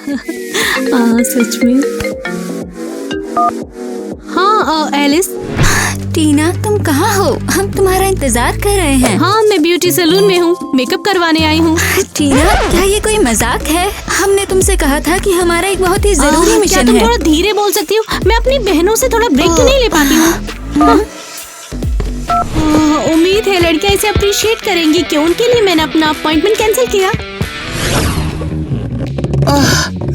सच में। हाँ एलिस। टीना, तुम कहाँ हो? हम तुम्हारा इंतजार कर रहे हैं। हाँ, मैं ब्यूटी सैलून में हूँ, मेकअप करवाने आई हूँ। टीना, क्या ये कोई मजाक है? हमने तुमसे कहा था कि हमारा एक बहुत ही जरूरी मिशन है। क्या तुम थोड़ा धीरे बोल सकती हो? मैं अपनी बहनों से थोड़ा ब्रेक तो नहीं ले पाती हूँ? उम्मीद है लड़कियाँ इसे अप्रिशिएट करेंगी कि उनके लिए मैंने अपना अपॉइंटमेंट कैंसिल किया।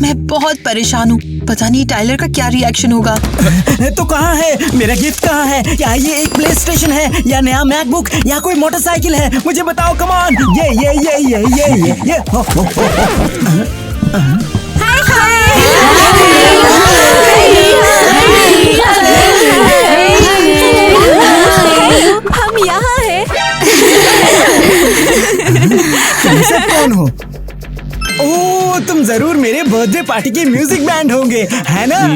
मैं बहुत परेशान हूँ, पता नहीं टाइलर का क्या रिएक्शन होगा। तो कहाँ है मेरा गिफ्ट? कहाँ है? क्या ये एक प्ले स्टेशन है या नया मैकबुक या कोई मोटरसाइकिल है? मुझे बताओ, कम ऑन। ये हो, हो। हम यहाँ हैं। तुम सब कौन हो? ओह, तुम जरूर मेरे बर्थडे पार्टी के म्यूजिक बैंड होंगे, है ना?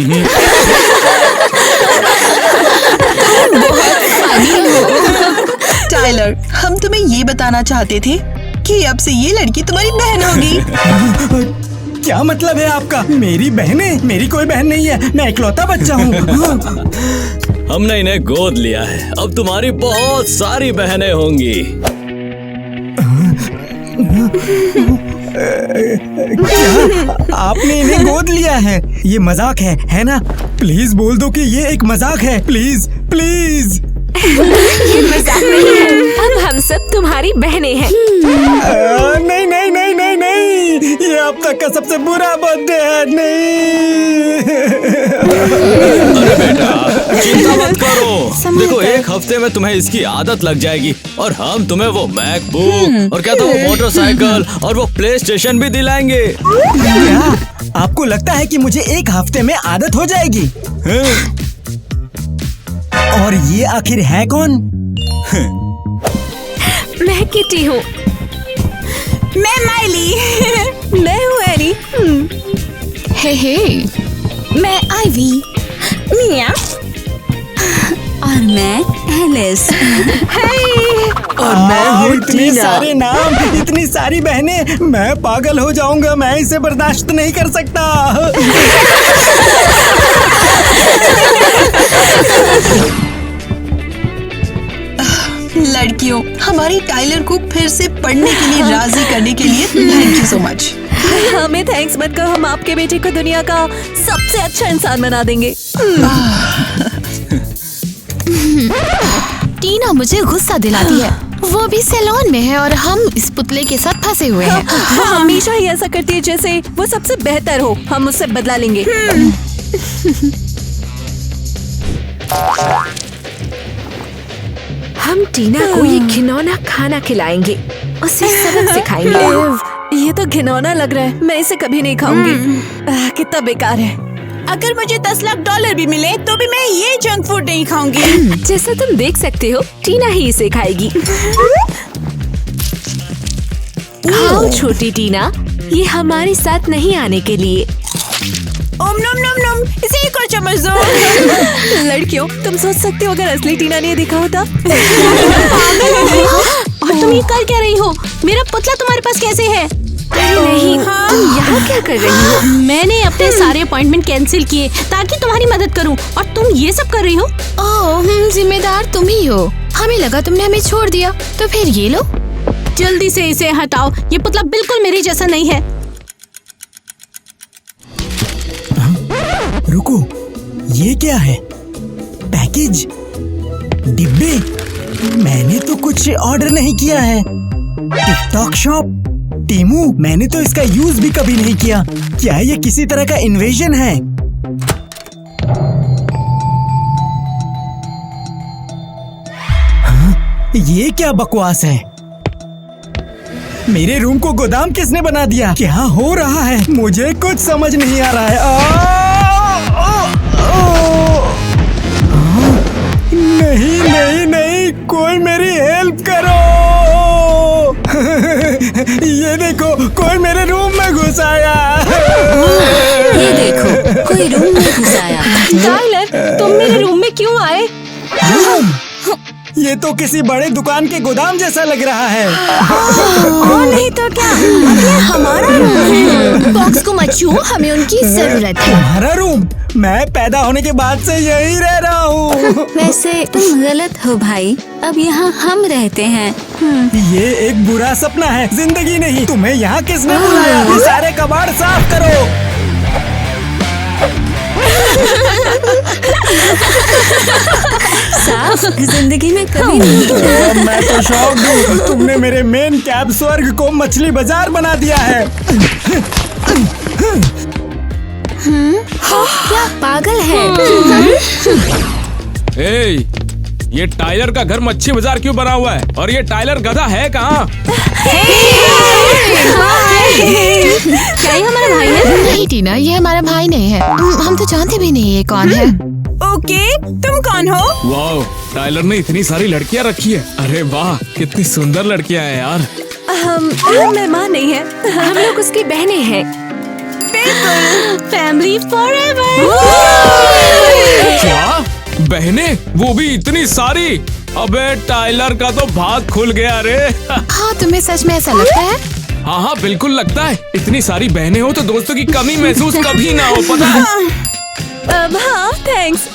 टाइलर, हम तुम्हें ये बताना चाहते थे कि अब से ये लड़की तुम्हारी बहन होगी। क्या मतलब है आपका? मेरी बहनें? मेरी कोई बहन नहीं है, मैं इकलौता बच्चा हूँ। हमने इन्हें गोद लिया है, अब तुम्हारी बहुत सारी बहनें होंगी। क्या आपने इन्हें गोद लिया है? ये मजाक है ना? प्लीज बोल दो कि ये एक मजाक है, प्लीज प्लीज। ये मजाक नहीं है, अब हम सब तुम्हारी बहनें हैं। नहीं नहीं नहीं नहीं नहीं, ये अब तक का सबसे बुरा बर्थडे है। नहीं। अरे बेटा, चिंता मत करो। देखो, एक हफ्ते में तुम्हें इसकी आदत लग जाएगी और हम तुम्हें वो मैकबुक और क्या था वो मोटरसाइकिल और वो प्ले स्टेशन भी दिलाएंगे। क्या आपको लगता है कि मुझे एक हफ्ते में आदत हो जाएगी? और ये आखिर है कौन? मैं किटी हूँ। मैं माइली। मैं हूँ एनी। हे मैं आइवी। मिया। और मैं एलिस। और मैं हूँ इतने सारे नाम, इतनी सारी बहनें, मैं पागल हो जाऊंगा। मैं इसे बर्दाश्त नहीं कर सकता। लड़कियों, हमारी टाइलर को फिर से पढ़ने के लिए राजी करने के लिए थैंक यू सो मच। हमें थैंक्स मत कहो, हम आपके बेटे को दुनिया का सबसे अच्छा इंसान बना देंगे। टीना मुझे गुस्सा दिलाती है। वो भी सैलून में है और हम इस पुतले के साथ फंसे हुए हैं। वो हमेशा ही ऐसा करती है जैसे वो सबसे बेहतर हो। हम उससे बदला लेंगे। हम टीना को ये घिनौना खाना खिलाएंगे, उसे सबक सिखाएंगे। ये तो घिनौना लग रहा है, मैं इसे कभी नहीं खाऊंगी। कितना बेकार है। अगर मुझे 10 लाख डॉलर भी मिले तो भी मैं ये जंक फूड नहीं खाऊंगी। जैसा तुम देख सकते हो, टीना ही इसे खाएगी। खाओ छोटी टीना, ये हमारे साथ नहीं आने के लिए। ओम नम नम नम, इसे एक और चम्मच दो। लड़कियों, तुम सोच सकते हो अगर असली टीना ने देखा होता। और तुम ये कर क्या रही हो? मेरा पुतला तुम्हारे पास कैसे है? अरे नहीं, तुम यहाँ क्या कर रही हो? मैंने अपने सारे अपॉइंटमेंट कैंसिल किए ताकि तुम्हारी मदद करूं और तुम ये सब कर रही हो। ओह, जिम्मेदार तुम ही हो। हमें लगा तुमने हमें छोड़ दिया, तो फिर ये लो। जल्दी से इसे हटाओ, ये पुतला बिल्कुल मेरे जैसा नहीं है। रुको, ये क्या है? पैकेज, डिब्बे। मैंने तो कुछ ऑर्डर नहीं किया है। टिकटॉक शॉप, टीमू, मैंने तो इसका यूज भी कभी नहीं किया। क्या ये किसी तरह का इन्वेजन है? हाँ? ये क्या बकवास है? मेरे रूम को गोदाम किसने बना दिया? क्या हो रहा है? मुझे कुछ समझ नहीं आ रहा है। नहीं नहीं नहीं, कोई मेरी हेल्प करो। ये देखो, कोई मेरे रूम में घुस आया। ये देखो, कोई रूम में घुस आया। टाइलर, तुम मेरे रूम में क्यों आए? ये तो किसी बड़े दुकान के गोदाम जैसा लग रहा है। और नहीं तो क्या, अब ये हमारा रूम है। बॉक्स को मत छुओ, हमें उनकी जरूरत है। तुम्हारा रूम? मैं पैदा होने के बाद से यही रह रहा हूँ। वैसे तुम गलत हो भाई, अब यहाँ हम रहते हैं। ये एक बुरा सपना है, जिंदगी नहीं। तुम्हें यहाँ किसने बुलाया? ये सारे कबाड़ साफ करो। साफ जिंदगी में कभी नहीं। मैं तो शौक हूँ, तुमने मेरे मेन कैब स्वर्ग को मछली बाजार बना दिया है। क्या पागल है? ए, ये टाइलर का घर मच्छी बाजार क्यों बना हुआ है? और ये टाइलर गधा है कहाँ? क्या ये हमारा भाई है? नहीं टीना, ये हमारा भाई नहीं है। हम तो जानते भी नहीं ये कौन है। ओके, तुम कौन हो? वाह, टाइलर ने इतनी सारी लड़कियाँ रखी है। अरे वाह, कितनी सुंदर लड़कियाँ हैं यार। हम मेहमान नहीं है, हम लोग उसकी बहनें हैं। Family forever. क्या? बहनें? वो भी इतनी सारी? अबे टाइलर का तो भाग खुल गया रे। हाँ, तुम्हें सच में ऐसा लगता है? हाँ हाँ, बिल्कुल लगता है। इतनी सारी बहनें हो तो दोस्तों की कमी महसूस कभी ना हो, पता है? हाँ, थैंक्स।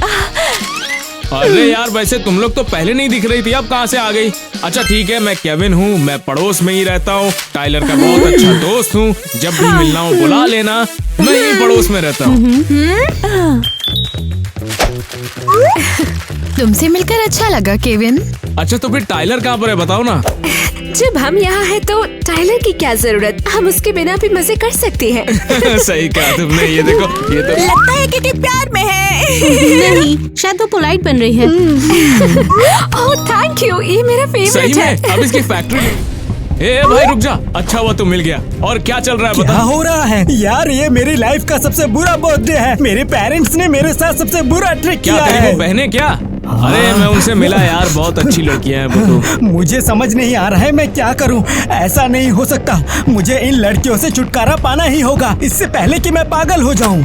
अरे यार, वैसे तुम लोग तो पहले नहीं दिख रही थी, अब कहाँ से आ गई? अच्छा ठीक है, मैं केविन हूँ, मैं पड़ोस में ही रहता हूँ, टाइलर का बहुत अच्छा दोस्त हूँ। जब भी मिलना हो बुला लेना, मैं यही पड़ोस में रहता हूँ। तुमसे मिलकर अच्छा लगा केविन। अच्छा तो फिर टाइलर कहाँ पर है, बताओ ना। जब हम यहाँ हैं तो टाइलर की क्या जरूरत, हम उसके बिना भी मजे कर सकते हैं। सही कहा तुमने। ये देखो, ये तो लगता है कि प्यार में है। नहीं, शायद वो पोलाइट बन रही है। ओह थैंक यू, ये मेरा सही फेवरेट में। है। अब इसकी फैक्ट्री। ए भाई रुक जा, अच्छा हुआ तुम मिल गया। और क्या चल रहा है क्या बता। हो रहा है यार? ये मेरी लाइफ का सबसे बुरा बर्थडे है। मेरे पेरेंट्स ने मेरे साथ सबसे बुरा ट्रिक क्या किया तेरी है। वो बहनें क्या? अरे मैं उनसे मिला यार, बहुत अच्छी लड़कियां हैं वो तो। मुझे समझ नहीं आ रहा है मैं क्या करूं। ऐसा नहीं हो सकता, मुझे इन लड़कियों से छुटकारा पाना ही होगा, इससे पहले कि मैं पागल हो जाऊं।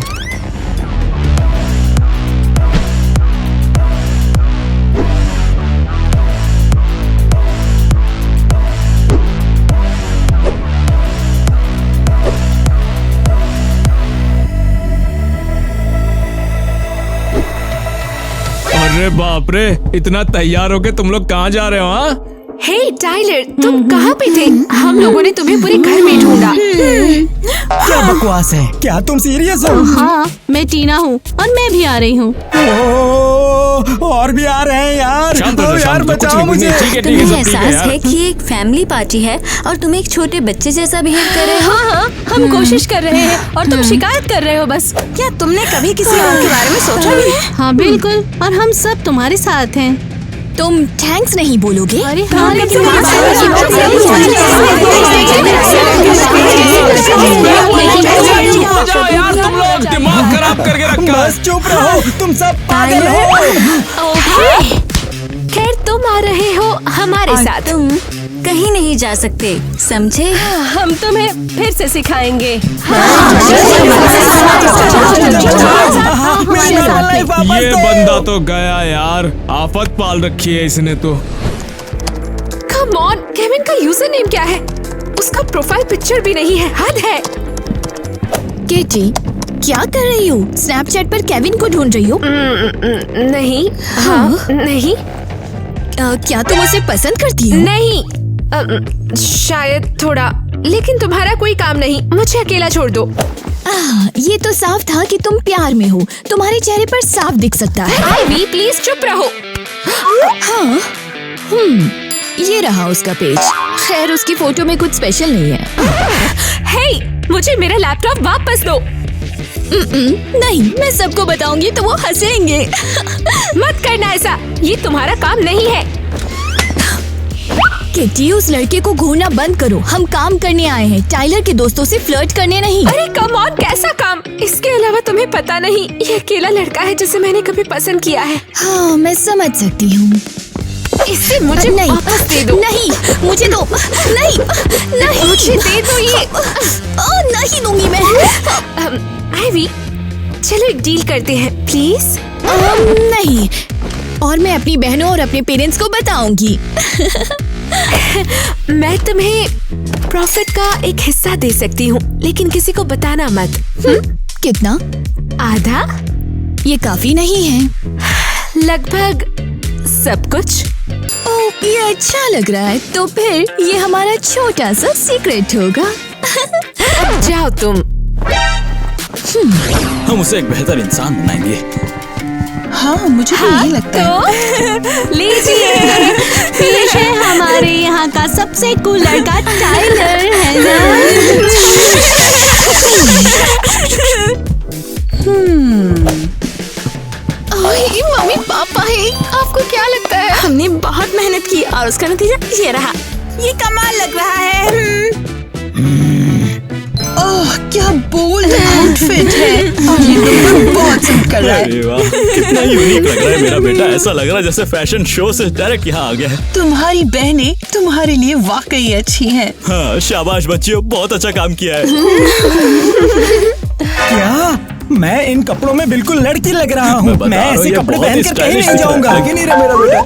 अरे बाप रे, इतना तैयार होके तुम लोग कहाँ जा रहे हो? हाँ हे टाइलर, तुम कहाँ पे थे? हम लोगों ने तुम्हें पूरे घर में ढूंढा। क्या बकवास है? क्या तुम सीरियस हो? हाँ, मैं टीना हूँ और मैं भी आ रही हूँ। और भी आ रहे हैं यार। शांत हो, यार शांत हो, कुछ बचाओ नहीं, मुझे। ठीक है, तुम्हें सब ठीक है एहसास यार। है कि ये एक फैमिली पार्टी है और तुम एक छोटे बच्चे जैसा बिहेव कर रहे हो? हाँ, हम कोशिश कर रहे हैं और तुम शिकायत कर रहे हो बस। क्या तुमने कभी किसी और के बारे में सोचा भी है? हाँ बिल्कुल, और हम सब तुम्हारे साथ हैं। तुम थैंक्स नहीं बोलोगे? अरे चुप हो जाओ यार, तुम लोग दिमाग खराब करके रखा है। बस चुप रहो, तुम सब पागल हो। खैर तुम आ रहे हो हमारे साथ। तुम कहीं नहीं जा सकते, समझे? हम तुम्हें फिर से सिखाएंगे। ये बंदा तो गया यार, आफत पाल रखी है इसने तो। कम ऑन, केविन का यूजर नेम क्या है? उसका प्रोफाइल पिक्चर भी नहीं है, हद है। केटी, क्या कर रही हो? स्नैपचैट पर केविन को ढूंढ रही हो? नहीं, हाँ, नहीं, क्या तुम उसे पसंद करती हो? नहीं, शायद थोड़ा, लेकिन तुम्हारा कोई काम नहीं, मुझे अकेला छोड़ दो। ये तो साफ था कि तुम प्यार में हो, तुम्हारे चेहरे पर साफ दिख सकता है। आईवी प्लीज चुप रहो। हाँ, ये रहा उसका पेज। खैर उसकी फोटो में कुछ स्पेशल नहीं है। हे, मुझे मेरा लैपटॉप वापस दो। नहीं, मैं सबको बताऊंगी तो वो हंसेंगे। मत करना ऐसा, ये तुम्हारा काम नहीं है। किटी, उस लड़के को घूरना बंद करो। हम काम करने आए हैं, टाइलर के दोस्तों से फ्लर्ट करने नहीं। अरे कम ऑन, कैसा काम? इसके अलावा तुम्हें पता नहीं, ये अकेला लड़का है जिसे मैंने कभी पसंद किया है। हाँ, मैं समझ सकती हूँ। इससे मुझे नहीं, वापस दे दो। नहीं, मुझे दो। नहीं, नहीं, मुझे दे दो ये। नहीं दूंगी मैं। आईवी, चलो एक डील करते हैं, प्लीज। नहीं, और मैं अपनी बहनों और अपने पेरेंट्स को बताऊंगी। मैं तुम्हें प्रॉफिट का एक हिस्सा दे सकती हूँ, लेकिन किसी को बताना मत। कितना? आधा? ये काफी नहीं है। लगभग सब कुछ। ओह, ये अच्छा लग रहा है। तो फिर ये हमारा छोटा सा सीक्रेट होगा। जाओ तुम। हम उसे एक बेहतर इंसान बनाएंगे। हाँ, मुझे तो यही लगता है। तो लीजिए, पेश है हमारे यहाँ का सबसे कूल लड़का टाइलर है ओए, मम्मी पापा है। आपको क्या लगता है? हमने बहुत मेहनत की और उसका नतीजा ये रहा। ये कमाल लग रहा है। ओह, क्या बोल्ड आउटफिट है और ये तुम पर बहुत सूट कर रहा है। अरे वाह, कितना यूनिक लग रहा है मेरा बेटा। ऐसा लग रहा है जैसे फैशन शो से डायरेक्ट यहाँ आ गया है। तुम्हारी बहनें तुम्हारे लिए वाकई अच्छी हैं। हाँ, शाबाश बच्चियों, बहुत अच्छा काम किया है। क्या? मैं इन कपड़ों में बिल्कुल लड़की लग रहा हूँ। बता मैं रहा हूँ, ऐसे ये कपड़े बहुत ही पहनकर कहीं stylish नहीं दिख रहा है। जाऊंगा। लेकिन नहीं रहा मेरा बेटा।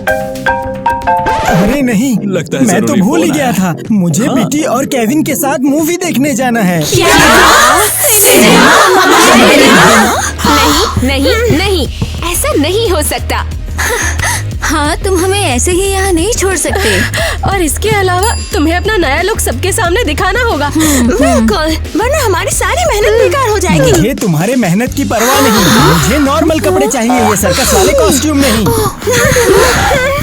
अरे नहीं, लगता है मैं तो जरूरी भूल ही फोन गया आया। था। मुझे हाँ। बिटी और केविन के साथ मूवी देखने जाना है। नहीं, नहीं, ऐसा नहीं हो सकता। हाँ, तुम हमें ऐसे ही यहाँ नहीं छोड़ सकते। और इसके अलावा तुम्हें अपना नया लुक सबके सामने दिखाना होगा। बिल्कुल, वरना हमारी सारी मेहनत बेकार हो जाएगी। मुझे तुम्हारे मेहनत की परवाह नहीं। मुझे नॉर्मल कपड़े चाहिए, ये सर्कस वाले कॉस्ट्यूम नहीं।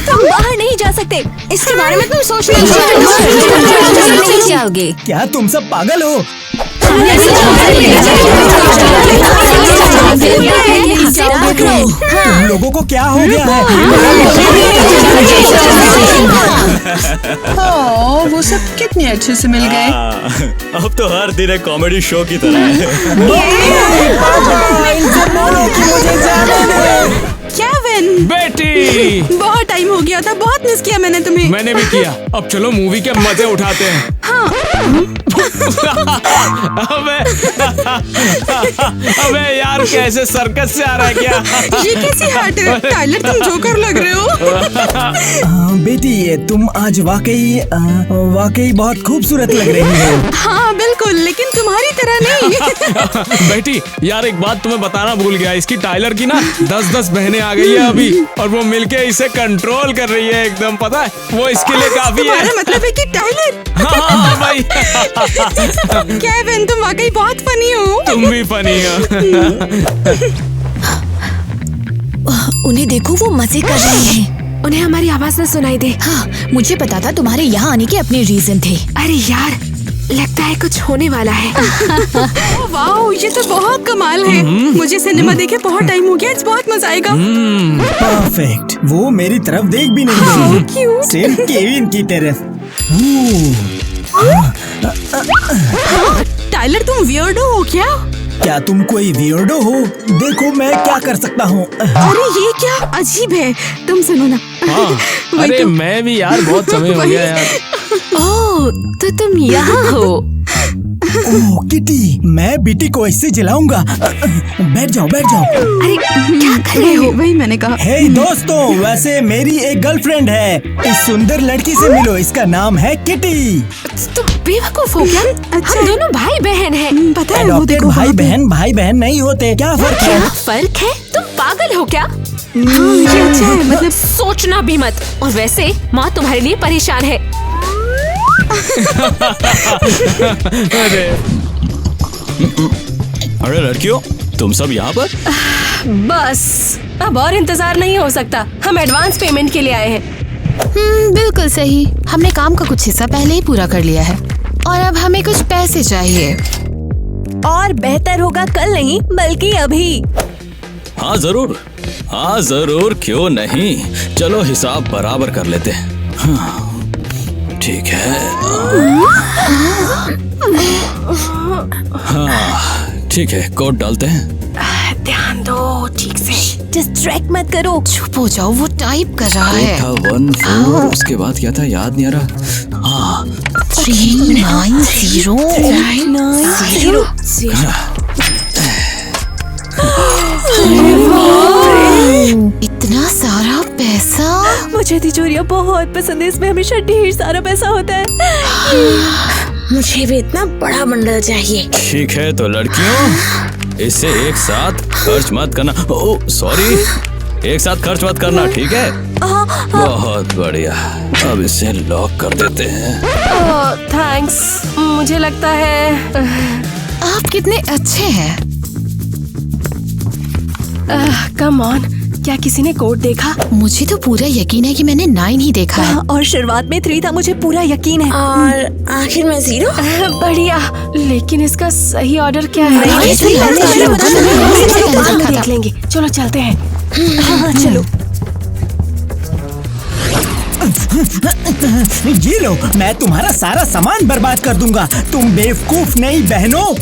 तुम बाहर नहीं जा सकते। इसके बारे में तुम सोचना नहीं जाओगे। क्या तुम सब पागल हो? तुम लोगों को क्या हो गया है? ओह, वो सब कितने अच्छे से मिल गए। हाँ, अब तो हर दिन एक कॉमेडी शो की तरह है। पापा, इनसे बोलो कि मुझे जाने दो। केविन, बेटी, बहुत टाइम हो गया था। बहुत मिस किया मैंने तुम्हें। मैंने भी किया। अब चलो मूवी के मजे उठाते हैं। अबे यार, कैसे सर्कस से आ रहा है क्या? ये कैसी हार्ट है? टाइलर, तुम जोकर लग रहे हो। बेटी, तुम आज वाकई बहुत खूबसूरत लग रही हो। हाँ बिल्कुल, लेकिन तुम्हारी तरह नहीं। बेटी यार, एक बात तुम्हें बताना भूल गया। इसकी टाइलर की ना 10-10 बहनें आ गई है अभी, और वो मिलके इसे कंट्रोल कर रही है एकदम। पता है, वो इसके लिए काफी है। तुम्हारा मतलब है कि टाइलर। हाँ भाई। केविन, तुम वाकई बहुत फनी हो। तुम भी फनी हो। उन्हें देखो, वो मजे कर रहे हैं। उन्हें हमारी आवाज न सुनाई दे। हाँ, मुझे पता था तुम्हारे यहाँ आने के अपने रीजन थे। अरे यार, लगता है कुछ होने वाला है। ओह, वाओ, ये तो बहुत कमाल है। मुझे सिनेमा देखे बहुत टाइम हो गया। आज बहुत मजा आएगा। परफेक्ट। वो मेरी तरफ देख भी नहीं रही। क्यों? सिर्फ केविन की तरफ। टाइलर, तुम वियर्डो हो क्या? क्या तुम कोई वियर्डो हो? देखो मैं क्या कर सकता हूँ। अरे ये क्या अजीब है। तुम सुनो ना। हाँ, वही अरे तो। मैं भी यार, बहुत समय हो गया यार। ओह, तो तुम यहाँ हो। ओह किटी, मैं बिटी को इससे जलाऊंगा। बैठ जाओ, बैठ जाओ। अरे क्या कर रहे हो? वही मैंने कहा। हे दोस्तों, वैसे मेरी एक गर्लफ्रेंड है। इस सुंदर लड़की से मिलो, इसका नाम है किटी। तुम बेवकूफ हो क्या? हम दोनों भाई बहन हैं। पता है, वो एडॉप्टेड देखो भाई वहाँ पे। बहन नहीं होते। क्या फर्क है? क्या फर्क है? तुम पागल हो क्या? ये अच्छा है, मतलब सोचना भी मत। और वैसे माँ तुम्हारे लिए परेशान है। अरे लड़कियों, तुम सब यहाँ पर? बस अब और इंतजार नहीं हो सकता। हम एडवांस पेमेंट के लिए आए हैं। बिल्कुल सही। हमने काम का कुछ हिस्सा पहले ही पूरा कर लिया है और अब हमें कुछ पैसे चाहिए। और बेहतर होगा कल नहीं, बल्कि अभी। हाँ जरूर, हाँ जरूर, क्यों नहीं। चलो हिसाब बराबर कर लेते हैं। हाँ, ठीक है। हाँ ठीक है, कोड डालते हैं। ध्यान दो ठीक से। डिस्ट्रैक्ट मत करो। चुप हो जाओ, वो टाइप कर रहा है। था 1-4, उसके बाद क्या था याद नहीं आ रहा। हाँ 390 इतना सारा मुझे तिजोरियाँ बहुत पसंद है, इसमें हमेशा ढेर सारा पैसा होता है। मुझे भी इतना बड़ा बंडल चाहिए। ठीक है तो लड़कियों, इसे एक साथ खर्च मत करना। ओह सॉरी, एक साथ खर्च मत करना, ठीक है? बहुत बढ़िया, अब इसे लॉक कर देते हैं। थैंक्स, मुझे लगता है आप कितने अच्छे हैं। कम ऑन, क्या किसी ने कोड देखा? मुझे तो पूरा यकीन है कि मैंने 9 ही देखा है। और शुरुआत में 3 था, मुझे पूरा यकीन है। और आखिर में 0। बढ़िया, लेकिन इसका सही ऑर्डर क्या है? देख लेंगे, चलो चलते हैं। हाँ, चलो। ये लो, मैं तुम्हारा सारा सामान बर्बाद कर दूंगा। तुम बेवकूफ नहीं बहनों।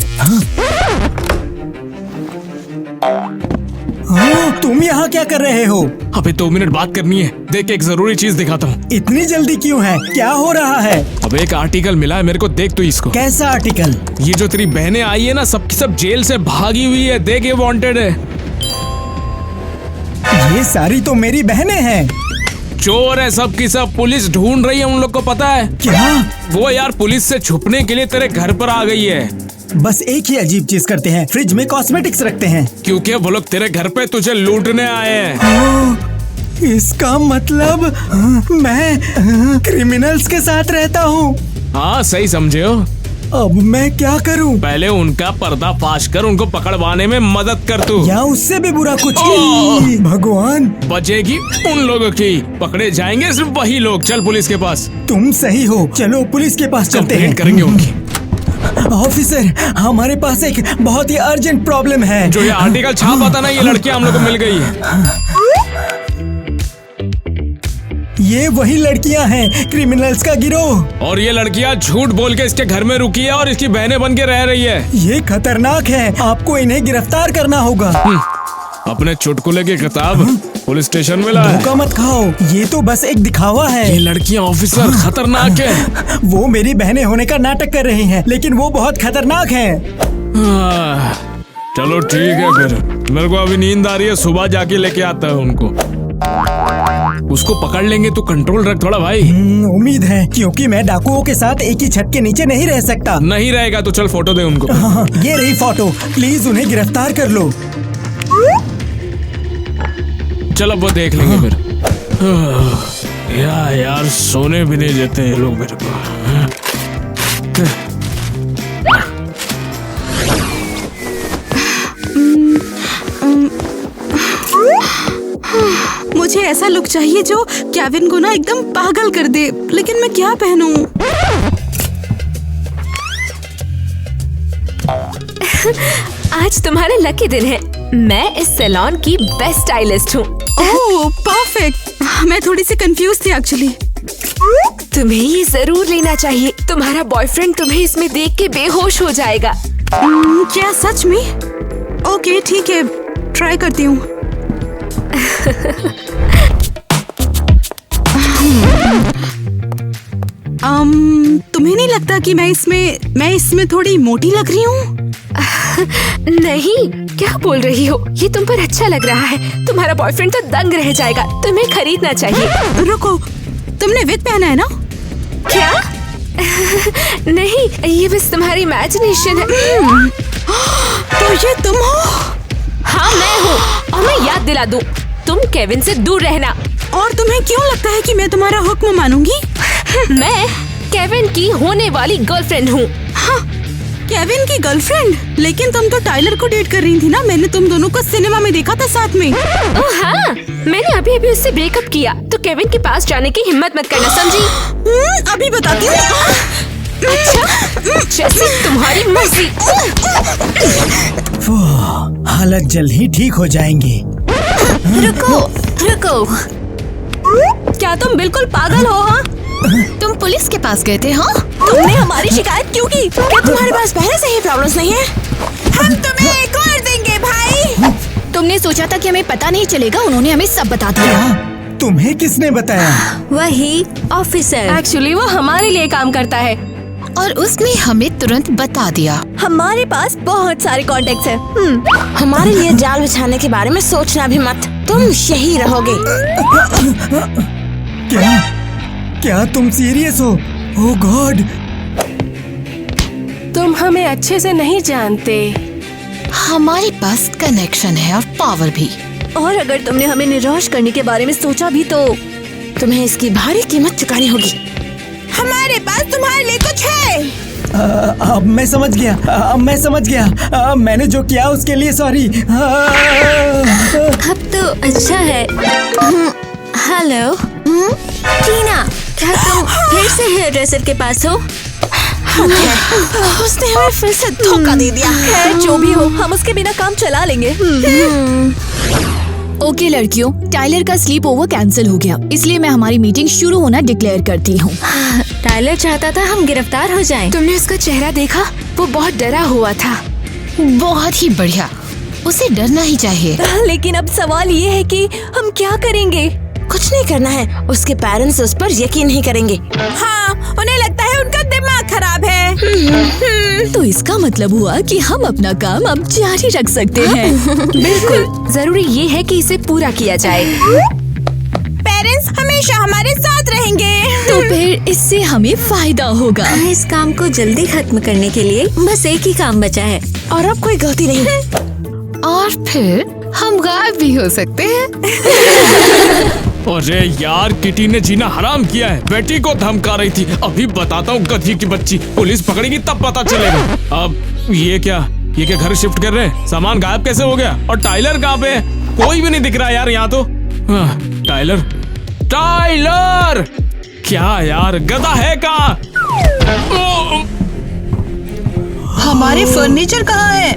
तुम यहाँ क्या कर रहे हो? अबे 2 मिनट बात करनी है। देख एक जरूरी चीज दिखाता हूँ। इतनी जल्दी क्यों है? क्या हो रहा है? अब एक आर्टिकल मिला है मेरे को, देख तो इसको। कैसा आर्टिकल? ये जो तेरी बहनें आई है ना, सबकी सब जेल से भागी हुई है। देख ये वांटेड है। ये सारी तो मेरी बहनें हैं। चोर है सबकी सब, पुलिस ढूंढ रही है उन लोग को, पता है? क्या? वो यार पुलिस से छुपने के लिए तेरे घर पर आ गई है। बस एक ही अजीब चीज करते हैं, फ्रिज में कॉस्मेटिक्स रखते हैं। क्योंकि वो लोग तेरे घर पे तुझे लूटने आए हैं। इसका मतलब मैं क्रिमिनल्स के साथ रहता हूँ। हाँ सही समझे हो। अब मैं क्या करूँ? पहले उनका पर्दाफाश कर, उनको पकड़वाने में मदद कर तू। या उससे भी बुरा कुछ। भगवान, बचेगी उन लोगों की, पकड़े जाएंगे सिर्फ वही लोग। चल पुलिस के पास। तुम सही हो, चलो पुलिस के पास चलते हैं। करेंगे उनकी। ऑफिसर, हमारे पास एक बहुत ही अर्जेंट प्रॉब्लम है। जो ये आर्टिकल छापा था ना, ये लड़कियां हम लोग को मिल गई है। ये वही लड़कियां हैं, क्रिमिनल्स का गिरोह। और ये लड़कियां झूठ बोल के इसके घर में रुकी है और इसकी बहनें बन के रह रही है। ये खतरनाक है, आपको इन्हें गिरफ्तार करना होगा। अपने चुटकुले की किताब पुलिस स्टेशन में लाया। धोखा मत खाओ, ये तो बस एक दिखावा है। ये लड़कियां ऑफिसर खतरनाक है। वो मेरी बहनें होने का नाटक कर रही हैं, लेकिन वो बहुत खतरनाक हैं। चलो ठीक है फिर, मेरे को अभी नींद आ रही है, सुबह जाके लेके आता है उनको। उसको पकड़ लेंगे, तो कंट्रोल रख थोड़ा भाई। उम्मीद है, क्योंकि मैं डाकुओं के साथ एक ही छत के नीचे नहीं रह सकता। नहीं रहेगा तो चल फोटो दे उनको। हाँ, ये रही फोटो, प्लीज उन्हें गिरफ्तार कर लो। चल अब वो देख लेंगे फिर। यार सोने भी नहीं देते ये लोग मेरे को। मुझे ऐसा लुक चाहिए जो केविन को ना एकदम पागल कर दे, लेकिन मैं क्या पहनूं? आज तुम्हारा लकी दिन है। मैं इस सैलून की बेस्ट स्टाइलिस्ट हूँ। ओह परफेक्ट। मैं थोड़ी सी कंफ्यूज थी एक्चुअली। तुम्हें ये जरूर लेना चाहिए। तुम्हारा बॉयफ्रेंड तुम्हें इसमें देख के बेहोश हो जाएगा। क्या सच में? ओके ठीक है, ट्राई करती हूँ। तुम्हें नहीं लगता कि मैं इसमें थोड़ी मोटी लग रही हूँ? नहीं, क्या बोल रही हो? ये तुम पर अच्छा लग रहा है। तुम्हारा बॉयफ्रेंड तो दंग रह जाएगा। तुम्हें खरीदना चाहिए। रुको, तुमने विग पहना है ना? क्या? नहीं, ये बस तुम्हारी इमेजिनेशन है। तो ये तुम हो? हाँ मैं हूँ, और मैं याद दिला दूँ, तुम केविन से दूर रहना। और तुम्हें क्यों लगता है कि मैं तुम्हारा हुक्म मानूंगी? मैं केविन की होने वाली गर्लफ्रेंड हूँ। हाँ, केविन की गर्लफ्रेंड? लेकिन तुम तो टाइलर को डेट कर रही थी ना? मैंने तुम दोनों को सिनेमा में देखा था साथ में। ओह हाँ, मैंने अभी अभी उससे ब्रेकअप किया, तो केविन के पास जाने की हिम्मत मत करना, समझी? अभी बताती हूँ। अच्छा, जैसे तुम्हारी मर्जी। हालत जल्द ही ठीक हो जाएंगे। रुको, क्या तुम बिल्कुल पागल हो? हाँ, तुम पुलिस के पास गए थे? हाँ, तुमने हमारी शिकायत क्यों की? क्या तुम्हारे पास पहले से ही प्रॉब्लम्स नहीं है? हम तुम्हें एक और देंगे भाई। तुमने सोचा था कि हमें पता नहीं चलेगा, उन्होंने हमें सब बता दिया। तुम्हें किसने बताया? वही ऑफिसर। एक्चुअली वो हमारे लिए काम करता है और उसने हमें तुरंत बता दिया। हमारे पास बहुत सारे कॉन्टेक्ट्स हैं। हमारे लिए जाल बिछाने के बारे में सोचना भी मत, तुम यही रहोगे। क्या तुम सीरियस हो? ओह गॉड! तुम हमें अच्छे से नहीं जानते हमारे पास कनेक्शन है और पावर भी। और अगर तुमने हमें निराश करने के बारे में सोचा भी तो तुम्हें इसकी भारी कीमत चुकानी होगी। हमारे पास तुम्हारे लिए कुछ है। अब मैं समझ गया। मैंने जो किया उसके लिए सॉरी। अब तो अच्छा है। हेलो टीना, क्या तुम फिर से हेयर ड्रेसर के पास हो? उसने हमें फिर से धोखा दे दिया। खैर जो भी हो, हम उसके बिना काम चला लेंगे। ओके लड़कियों, टाइलर का स्लीप ओवर कैंसिल हो गया, इसलिए मैं हमारी मीटिंग शुरू होना डिक्लेयर करती हूँ। टाइलर चाहता था हम गिरफ्तार हो जाएं। तुमने उसका चेहरा देखा? वो बहुत डरा हुआ था। बहुत ही बढ़िया, उसे डरना ही चाहिए। लेकिन अब सवाल ये है कि हम क्या करेंगे? कुछ नहीं करना है। उसके पेरेंट्स उस पर यकीन नहीं करेंगे। हाँ, उन्हें लगता है उनका दिमाग खराब है। तो इसका मतलब हुआ कि हम अपना काम अब जारी रख सकते हैं। बिल्कुल, जरूरी ये है कि इसे पूरा किया जाए। पेरेंट्स हमेशा हमारे साथ रहेंगे। तो फिर इससे हमें फायदा होगा। इस काम को जल्दी खत्म करने के लिए बस एक ही काम बचा है और अब कोई गलती नहीं। और फिर हम गायब भी हो सकते हैं। अरे यार, किटी ने जीना हराम किया है। बेटी को धमका रही थी। अभी बताता हूँ गधी की बच्ची। पुलिस पकड़ेगी तब पता चलेगा। अब ये क्या घर शिफ्ट कर रहे हैं? सामान गायब कैसे हो गया? और टाइलर कहाँ पे है? कोई भी नहीं दिख रहा यार यहाँ तो। टाइलर क्या यार, गधा है कहाँ? हमारे फर्नीचर कहाँ है?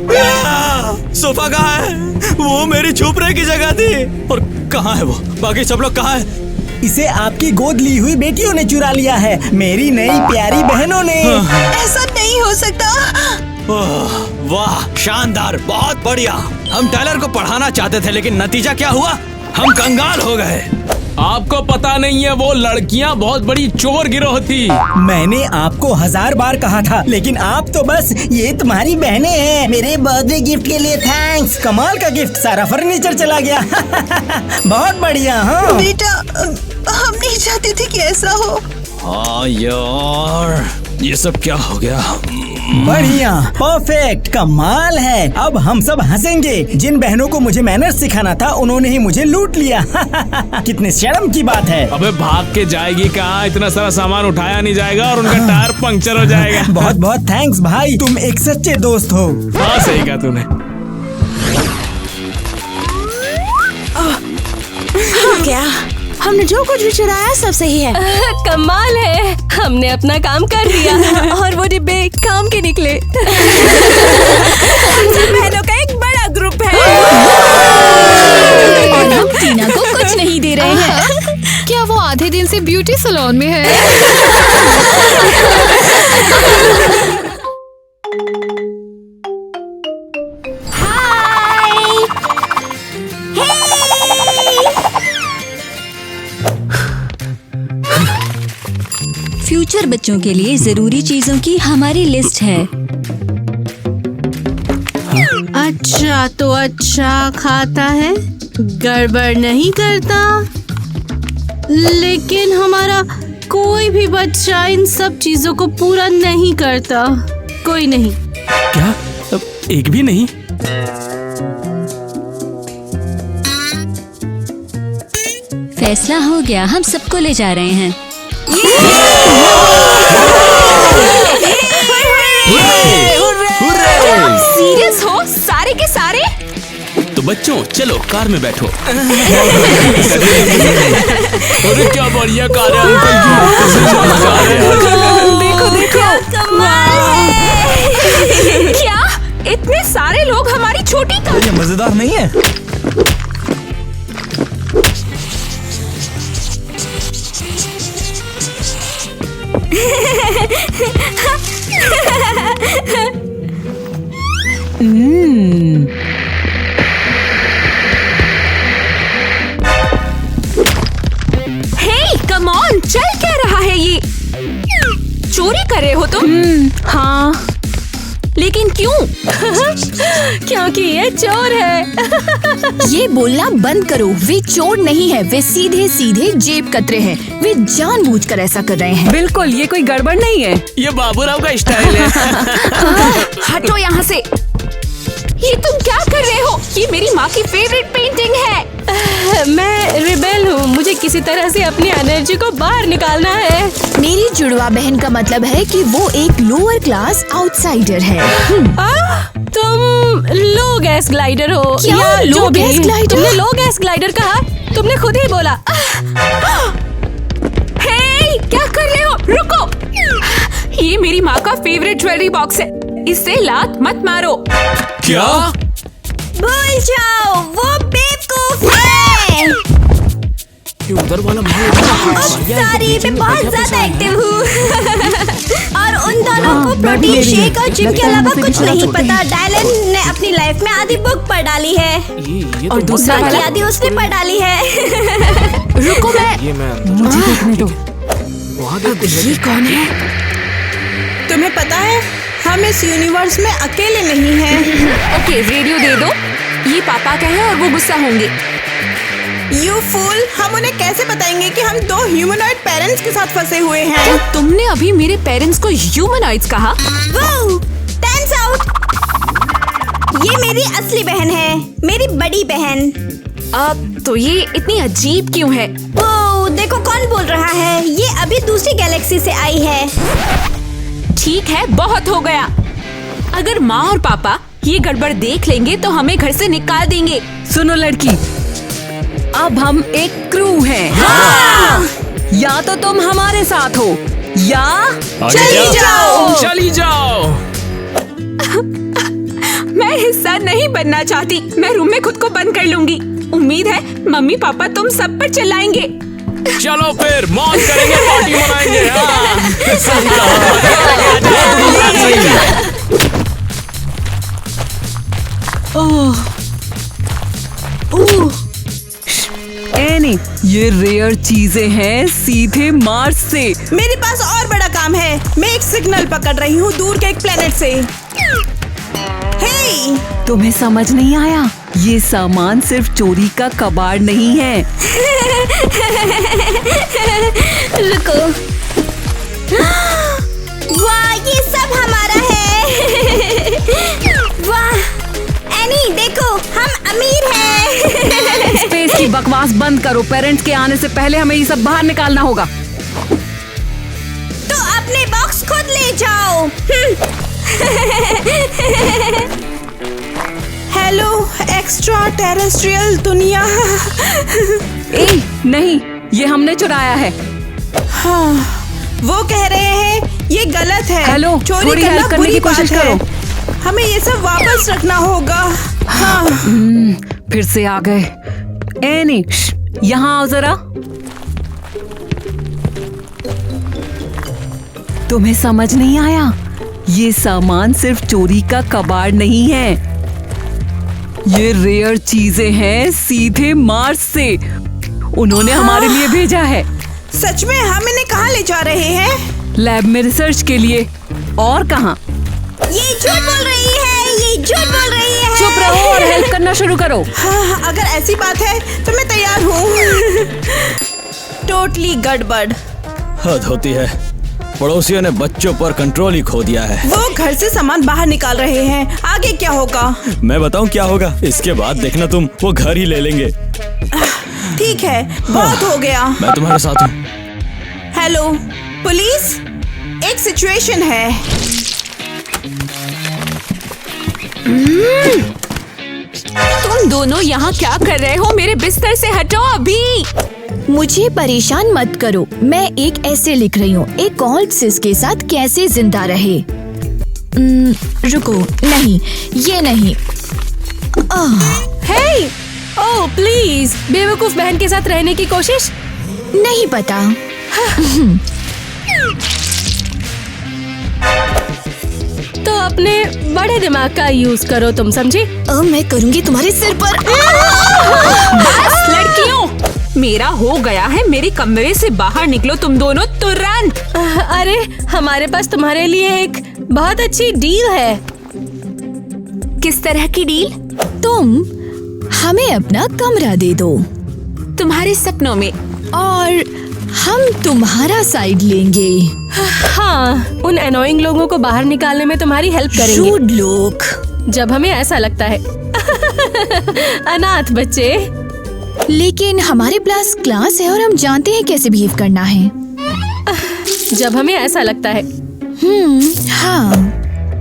सोफा कहाँ है? वो मेरी छुपने की जगह थी। और कहाँ है वो? बाकी सब लोग कहाँ है? इसे आपकी गोद ली हुई बेटियों ने चुरा लिया है, मेरी नई प्यारी बहनों ने। ऐसा नहीं हो सकता। वाह, शानदार, बहुत बढ़िया। हम टाइलर को पढ़ाना चाहते थे, लेकिन नतीजा क्या हुआ? हम कंगाल हो गए। आपको पता नहीं है, वो लड़कियां बहुत बड़ी चोर गिरोह थी। मैंने आपको 1000 बार कहा था, लेकिन आप तो बस ये तुम्हारी बहनें हैं। मेरे बर्थडे गिफ्ट के लिए थैंक्स। कमाल का गिफ्ट, सारा फर्नीचर चला गया। बहुत बढ़िया। हाँ बेटा, हम नहीं चाहते थे कि ऐसा हो। हाँ यार, ये सब क्या हो गया? बढ़िया, परफेक्ट, कमाल है। अब हम सब हंसेंगे। जिन बहनों को मुझे मैनर्स सिखाना था, उन्होंने ही मुझे लूट लिया। कितने शर्म की बात है। अबे भाग के जाएगी कहाँ? इतना सारा सामान उठाया नहीं जाएगा और उनका टायर पंक्चर हो जाएगा। बहुत बहुत थैंक्स भाई, तुम एक सच्चे दोस्त हो। हाँ, सही कहा तूने। क्या? हमने जो कुछ भी चुराया सब सही है। कमाल है, हमने अपना काम कर लिया और वो डिब्बे काम के निकले। सब बहनों का एक बड़ा ग्रुप है। और हम टीना को कुछ नहीं दे रहे हैं। क्या वो आधे दिन से ब्यूटी सैलून में है? फ्यूचर बच्चों के लिए जरूरी चीजों की हमारी लिस्ट है। अच्छा तो अच्छा खाता है, गड़बड़ नहीं करता, लेकिन हमारा कोई भी बच्चा इन सब चीजों को पूरा नहीं करता। कोई नहीं। क्या? अब एक भी नहीं? फैसला हो गया, हम सबको ले जा रहे हैं। सीरियस हो सारे के सारे? तो बच्चों चलो कार में बैठो। अरे क्या बढ़िया कार है अंकल जी। देखो देखो, कमाल है। क्या इतने सारे लोग हमारी छोटी कार? ये मजेदार नहीं है? हे कम ऑन, चल क्या रहा है ये? चोरी कर रहे हो तुम? हाँ, लेकिन क्यों? क्योंकि ये चोर है। ये बोलना बंद करो, वे चोर नहीं है, वे सीधे सीधे जेब कतरे हैं। वे जानबूझकर ऐसा कर रहे हैं। बिल्कुल, ये कोई गड़बड़ नहीं है। ये बाबूराव का स्टाइल है। हटो यहाँ से। ये तुम क्या कर रहे हो? ये मेरी माँ की फेवरेट पेंटिंग है। मैं रिबेल हूँ, मुझे किसी तरह से अपनी एनर्जी को बाहर निकालना है। मेरी जुड़वा बहन का मतलब है कि वो एक लोअर क्लास आउटसाइडर है। तुम लो गैस ग्लाइडर हो। क्या? या लो जो भी। Gas glider? तुमने लो गैस ग्लाइडर कहा, तुमने खुद ही बोला। हे, क्या कर रहे हो? रुको। ये मेरी माँ का फेवरेट ज्वेलरी बॉक्स है, इससे लात मत मारो। क्या? भूल जाओ, वो बेवकूफ है। ये उधर वाला सॉरी, मैं बहुत ज्यादा एक्टिव हूँ। और उन दोनों को प्रोटीन शेक और जिम के अलावा कुछ नहीं पता। डायलन ने अपनी लाइफ में आधी बुक पढ़ डाली है और दूसरा बाकी आधी उसने पढ़ डाली है। रुको, मुझे देखने दो। ये कौन है? तुम्हें पता है हम इस यूनिवर्स में अकेले नहीं हैं। ओके, रेडियो दे दो। ये पापा का है और वो गुस्सा होंगे। यू फूल, हम उन्हें कैसे बताएंगे कि हम 2 ह्यूमनॉइड पेरेंट्स के साथ फंसे हुए हैं? क्या तुमने अभी मेरे पेरेंट्स को ह्यूमनॉइड्स कहा? वो टर्न्स आउट ये मेरी असली बहन है, मेरी बड़ी बहन। अब तो ये इतनी अजीब क्यों है? वो देखो कौन बोल रहा है, ये अभी दूसरी गैलेक्सी से आई है। ठीक है, बहुत हो गया। अगर माँ और पापा ये गड़बड़ देख लेंगे तो हमें घर से निकाल देंगे। सुनो लड़की, अब हम एक क्रू हैं। हाँ! या तो तुम हमारे साथ हो या चली जाओ। मैं हिस्सा नहीं बनना चाहती। मैं रूम में खुद को बंद कर लूंगी। उम्मीद है मम्मी पापा तुम सब पर चिल्लाएंगे। चलो फिर मौज करेंगे, पार्टी मनाएंगे। एनी, ये रेयर चीजें हैं सीधे मार्स से। मेरे पास और बड़ा काम है। मैं एक सिग्नल पकड़ रही हूँ दूर के एक प्लेनेट से। हे! तुम्हें समझ नहीं आया? ये सामान सिर्फ चोरी का कबाड़ नहीं है। रुको। वाह, ये सब हमारा है। वाह एनी, देखो हम अमीर हैं। स्पेस की बकवास बंद करो। पेरेंट्स के आने से पहले हमें ये सब बाहर निकालना होगा। तो अपने बॉक्स खुद ले जाओ। हेलो एक्स्ट्रा टेरेस्ट्रियल दुनिया। ए, नहीं, ये हमने चुराया है। हाँ, वो कह रहे हैं ये गलत है। हेलो, चोरी थोड़ी करना हेल्प करने बुरी की कोशिश बात है। करो। हमें ये सब वापस रखना होगा। हाँ। फिर से आ गए। एनी, यहाँ आओ जरा। तुम्हें समझ नहीं आया? ये सामान सिर्फ चोरी का कबाड़ नहीं है। ये रेयर चीजें हैं सीधे मार्स से। उन्होंने हमारे लिए भेजा है। सच में? हम इन्हें कहाँ ले जा रहे हैं? लैब में रिसर्च के लिए। और कहाँ? ये झूठ बोल रही है, ये झूठ बोल रही है। चुप रहो और हेल्प करना शुरू करो। हाँ, अगर ऐसी बात है तो मैं तैयार हूँ। टोटली गड़बड़। हद होती है। पड़ोसियों ने बच्चों पर कंट्रोल ही खो दिया है। वो घर से सामान बाहर निकाल रहे हैं। आगे क्या होगा? मैं बताऊं क्या होगा? इसके बाद देखना तुम, वो घर ही ले लेंगे। ठीक है, बहुत हो गया। मैं तुम्हारे साथ हूँ। हेलो पुलिस, एक सिचुएशन है। तुम दोनों यहाँ क्या कर रहे हो? मेरे बिस्तर से हटो अभी। मुझे परेशान मत करो। मैं एक ऐसे लिख रही हूँ, एक कॉल्सिस के साथ कैसे जिंदा रहे। रुको, नहीं, ये नहीं। हे, ओह प्लीज, बेवकूफ बहन के साथ रहने की कोशिश। नहीं पता। तो अपने बड़े दिमाग का यूज करो, तुम समझी? मैं करूंगी तुम्हारे सिर पर। बस लड़कियों, मेरा हो गया है। मेरे कमरे से बाहर निकलो तुम दोनों तुरंत। अरे, हमारे पास तुम्हारे लिए एक बहुत अच्छी डील है। किस तरह की डील? तुम हमें अपना कमरा दे दो तुम्हारे सपनों में। और हम तुम्हारा साइड लेंगे। हाँ, उन एनोइंग लोगों को बाहर निकालने में तुम्हारी हेल्प करेंगे। रूड लोग। जब हमें ऐसा लगता है। अनाथ बच्चे। लेकिन हमारे पास क्लास है और हम जानते हैं कैसे बिहेव करना है। जब हमें ऐसा लगता है। हाँ।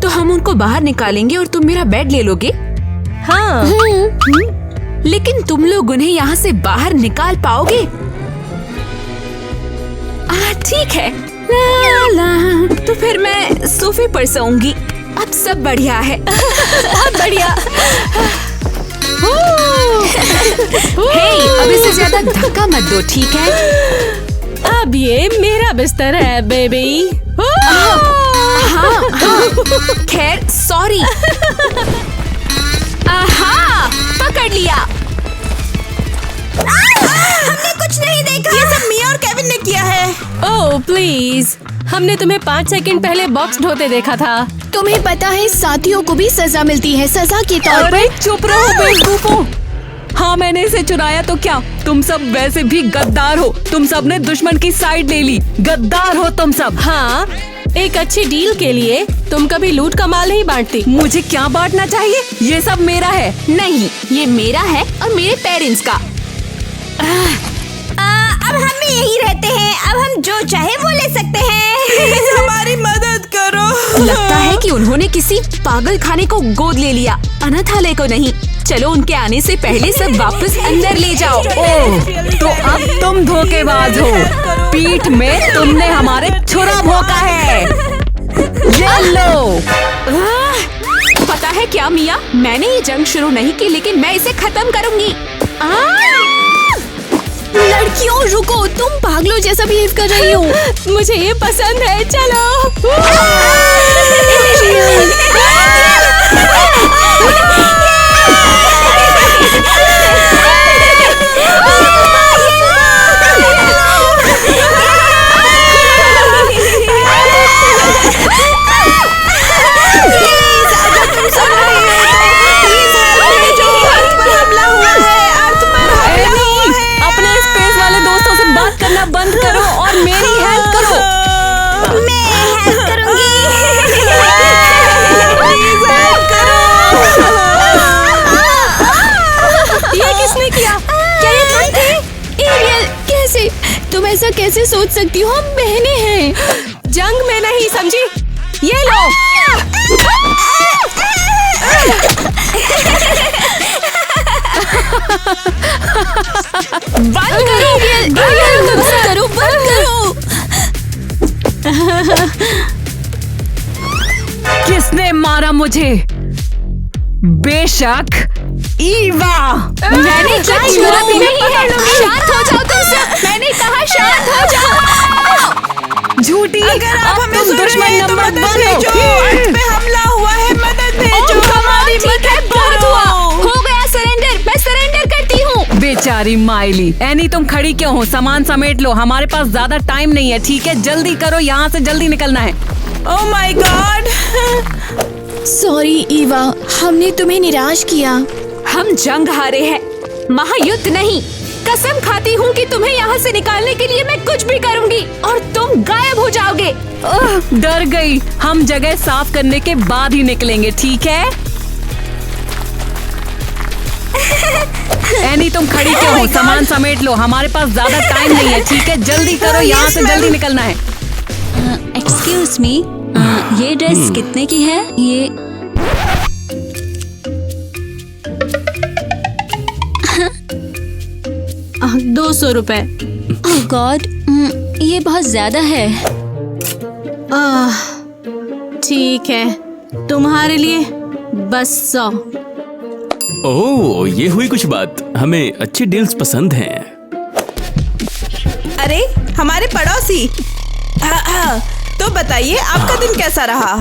तो हम उनको बाहर निकालेंगे और तुम मेरा बेड ले लोगे? हाँ। लेकिन तुम लोग उन्हें यहाँ से बाहर निकाल पाओगे? ठीक है। ला ला। तो फिर मैं सोफे पर सोऊंगी। अब सब बढ़िया है। बहुत बढ़िया। हे, अब इससे ज्यादा धक्का मत दो, ठीक है? अब ये मेरा बिस्तर है बेबी। हाँ, खैर सॉरी। पकड़ लिया। हमने कुछ नहीं देखा। ये सब मिया और केविन ने किया है। ओह प्लीज, हमने तुम्हें 5 सेकंड पहले बॉक्स ढोते देखा था। तुम्हें पता है साथियों को भी सजा मिलती है, सजा के तौर पर। अरे चुप रहो बेवकूफों। हाँ, मैंने इसे चुराया तो क्या? तुम सब वैसे भी गद्दार हो। तुम सब ने दुश्मन की साइड ले ली। गद्दार हो तुम सब। हाँ, एक अच्छी डील के लिए तुम कभी लूट का माल नहीं बांटती। मुझे क्या बांटना चाहिए? ये सब मेरा है। नहीं, ये मेरा है और मेरे पेरेंट्स का। अब हम भी यही रहते हैं। अब हम जो चाहे वो ले सकते हैं। हमारी मदद करो। लगता है कि उन्होंने किसी पागल खाने को गोद ले लिया, अनाथालय को नहीं। चलो उनके आने से पहले सब वापस अंदर ले जाओ। ओह, तो अब तुम धोखेबाज हो। पीठ में तुमने हमारे छुरा भोंका है। ये लो। पता है क्या मिया, मैंने ये जंग शुरू नहीं की, लेकिन मैं इसे खत्म करूंगी। लड़कियों रुको, तुम पागलों जैसा बिहेव कर रही हो। मुझे ये पसंद है। चलो। बंद करो और मेरी हेल्प करो। मैं हेल्प करूंगी। ये किसने किया? क्या ये तुम थे? एरियल, कैसे? तुम ऐसा कैसे सोच सकती हो? हम बहनें हैं। जंग में नहीं, समझी? ये लो। बंद करो। करो, बंद करो। किसने मारा मुझे? बेशक ईवा। मैंने कुछ छुरा भी नहीं है। शांत हो जाओ तुम सब। मैंने कहा शांत हो जाओ। झूठी। अगर आप हमें तुम सुन दुश्मन रहे हैं तो नंबर मदद 1 भेजो। अर्थ पे हमला हुआ है, मदद भेजो। हमारी मदद बहुत करो। हुआ। हो गया सरेंडर। मैं सरेंडर करती हूँ। बेचारी माइली। एनी तुम खड़ी क्यों हो? सामान समेट लो, हमारे पास ज्यादा टाइम नहीं है। ठीक है, जल्दी करो, यहाँ से जल्दी निकलना है। Oh my God. Sorry Eva, हमने तुम्हें निराश किया। हम जंग हारे हैं, महायुद्ध नहीं। कसम खाती हूँ कि तुम्हें यहाँ से निकालने के लिए मैं कुछ भी करूँगी और तुम गायब हो जाओगे। डर गई। हम जगह साफ करने के बाद ही निकलेंगे, ठीक है? एनी तुम खड़ी क्यों हो? सामान समेट लो, हमारे पास ज्यादा टाइम नहीं है। ठीक है, जल्दी करो, यहाँ से जल्दी निकलना है। एक्सक्यूज मी, ये ड्रेस कितने की है? ये 200 रुपए। ओह गॉड, ये बहुत ज्यादा है। ठीक है, तुम्हारे लिए बस 100। ओह, ये हुई कुछ बात। हमें अच्छी डील्स पसंद हैं। अरे हमारे पड़ोसी। तो बताइए आपका दिन कैसा रहा?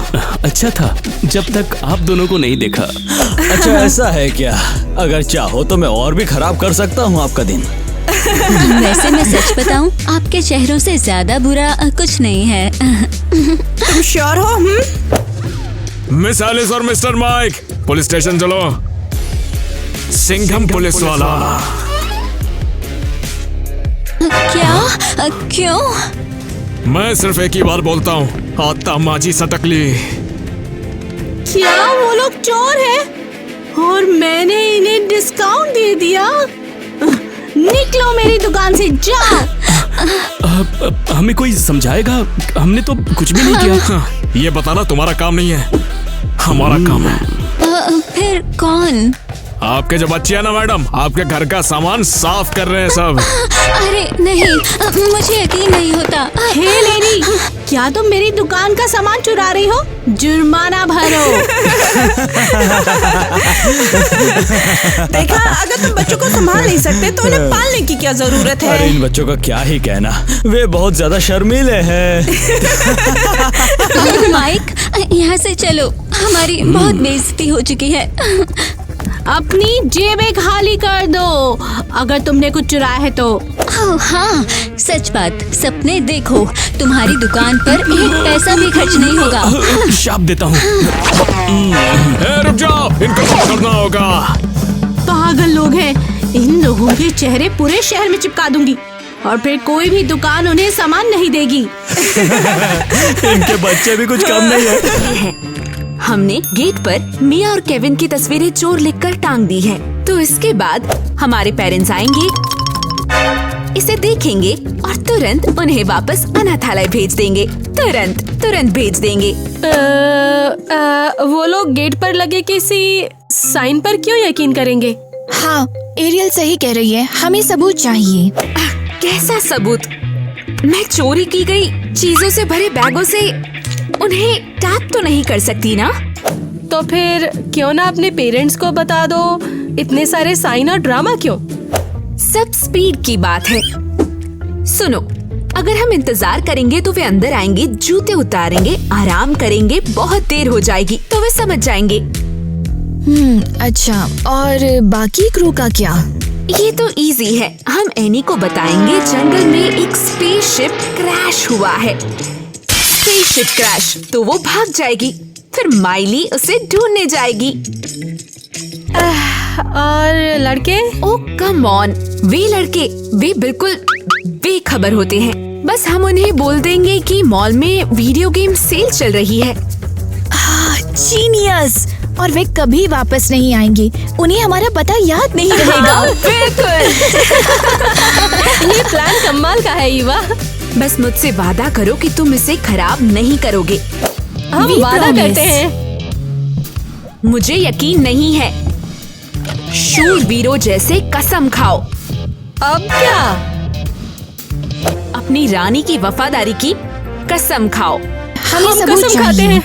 अच्छा था, जब तक आप दोनों को नहीं देखा। अच्छा ऐसा है क्या? अगर चाहो तो मैं और भी खराब कर सकता हूँ आपका दिन। वैसे मैं सच बताऊं, आपके चेहरों से ज्यादा बुरा कुछ नहीं है। तुम श्योर हो? मिस एलिस और मिस्टर माइक, पुलिस स्टेशन चलो। सिंघम पुलिस वाला। क्या? क्यों? मैं सिर्फ एक ही बार बोलता हूँ, आता माझी सटकली। क्या वो लोग चोर हैं? और मैंने इन्हें डिस्काउंट दे दिया? निकलो मेरी दुकान से, जाओ। हमें कोई समझाएगा? हमने तो कुछ भी नहीं किया। ये बताना तुम्हारा काम नहीं है, हमारा काम है। फिर कौन? आपके जो बच्चे हैं ना मैडम, आपके घर का सामान साफ कर रहे हैं सब। अरे नहीं, मुझे यकीन नहीं होता। हे लेडी, क्या तुम मेरी दुकान का सामान चुरा रही हो? जुर्माना भरो। देखा, अगर तुम बच्चों को संभाल नहीं सकते तो उन्हें पालने की क्या जरूरत है? अरे इन बच्चों का क्या ही कहना, वे बहुत ज्यादा शर्मीले हैं। माइक, यहाँ से चलो, हमारी बहुत बेइज्जती हो चुकी है। अपनी जेबें खाली कर दो अगर तुमने कुछ चुराया है तो। हाँ, सच बात। सपने देखो, तुम्हारी दुकान पर एक पैसा भी खर्च नहीं होगा। शाप देता हूँ। रुक जाओ, इनको पकड़ना होगा। पागल लोग हैं, इन लोगों के चेहरे पूरे शहर में चिपका दूंगी और फिर कोई भी दुकान उन्हें सामान नहीं देगी। इनके बच्चे भी कुछ कम नहीं है। हमने गेट पर मिया और केविन की तस्वीरें चोर लिखकर टांग दी है, तो इसके बाद हमारे पेरेंट्स आएंगे, इसे देखेंगे और तुरंत उन्हें वापस अनाथालय भेज देंगे। तुरंत भेज देंगे। वो लोग गेट पर लगे किसी साइन पर क्यों यकीन करेंगे? हाँ, एरियल सही कह रही है, हमें सबूत चाहिए। कैसा सबूत? मैं चोरी की गई चीजों से भरे बैगों से उन्हें टैग तो नहीं कर सकती ना? तो फिर क्यों ना अपने पेरेंट्स को बता दो। इतने सारे साइन और ड्रामा क्यों? सब स्पीड की बात है। सुनो, अगर हम इंतजार करेंगे तो वे अंदर आएंगे, जूते उतारेंगे, आराम करेंगे, बहुत देर हो जाएगी तो वे समझ जाएंगे। अच्छा, और बाकी क्रू का क्या? ये तो इजी है। हम एनी को बताएंगे जंगल में एक स्पेसशिप क्रैश हुआ है। स्पेसशिप क्रैश, तो वो भाग जाएगी, फिर माइली उसे ढूंढने जाएगी। और लड़के? ओह कम ऑन, वे लड़के वे बिल्कुल बेखबर होते हैं। बस हम उन्हें बोल देंगे कि मॉल में वीडियो गेम सेल चल रही है। जीनियस! और वे कभी वापस नहीं आएंगे, उन्हें हमारा पता याद नहीं रहेगा। बिल्कुल। ये प्लान कमाल का है ईवा। बस मुझसे वादा करो कि तुम इसे खराब नहीं करोगे। हम वादा करते हैं। मुझे यकीन नहीं है। शूरवीरों जैसे कसम खाओ। अब क्या? अपनी रानी की वफादारी की कसम खाओ। हम कसम खाते हैं।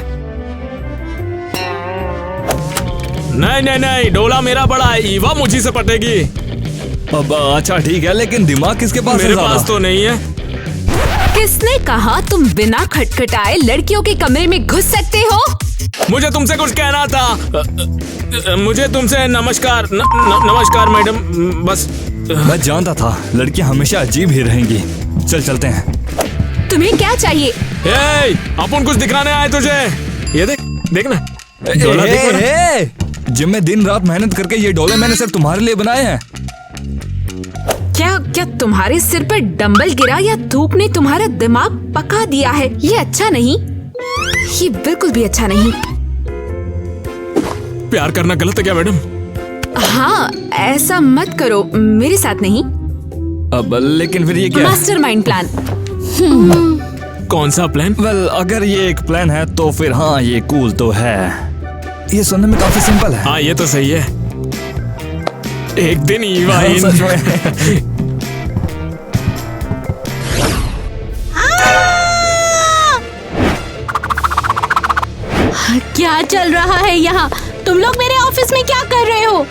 नहीं, डोला मेरा बड़ा है, ईवा मुझी से पटेगी। अब अच्छा ठीक है, लेकिन दिमाग किसके पास है? मेरे पास तो नहीं है। किसने कहा तुम बिना खटखटाए लड़कियों के कमरे में घुस सकते हो? मुझे तुमसे कुछ कहना था। मुझे तुमसे नमस्कार। नमस्कार मैडम। बस मैं जानता था लड़कियां हमेशा अजीब ही रहेंगी। चलते हैं। तुम्हें क्या चाहिए? अपन कुछ दिखाने आए तुझे। ये देखना डोला देखो। जिम में दिन रात मेहनत करके ये डोले मैंने सिर्फ तुम्हारे लिए बनाए हैं। क्या तुम्हारे सिर पर डंबल गिरा या धूप ने तुम्हारा दिमाग पका दिया है? ये अच्छा नहीं, ये बिल्कुल भी अच्छा नहीं। प्यार करना गलत है क्या मैडम? हाँ, ऐसा मत करो, मेरे साथ नहीं। अब लेकिन फिर ये क्या? Mastermind plan. कौन सा प्लान? वेल, अगर ये एक प्लान है तो फिर हाँ, ये कूल तो है। ये सुनने में काफी सिंपल है। हाँ, ये तो सही है। एक दिन ईवा क्या चल रहा है यहाँ? तुम लोग मेरे ऑफिस में क्या कर रहे हो?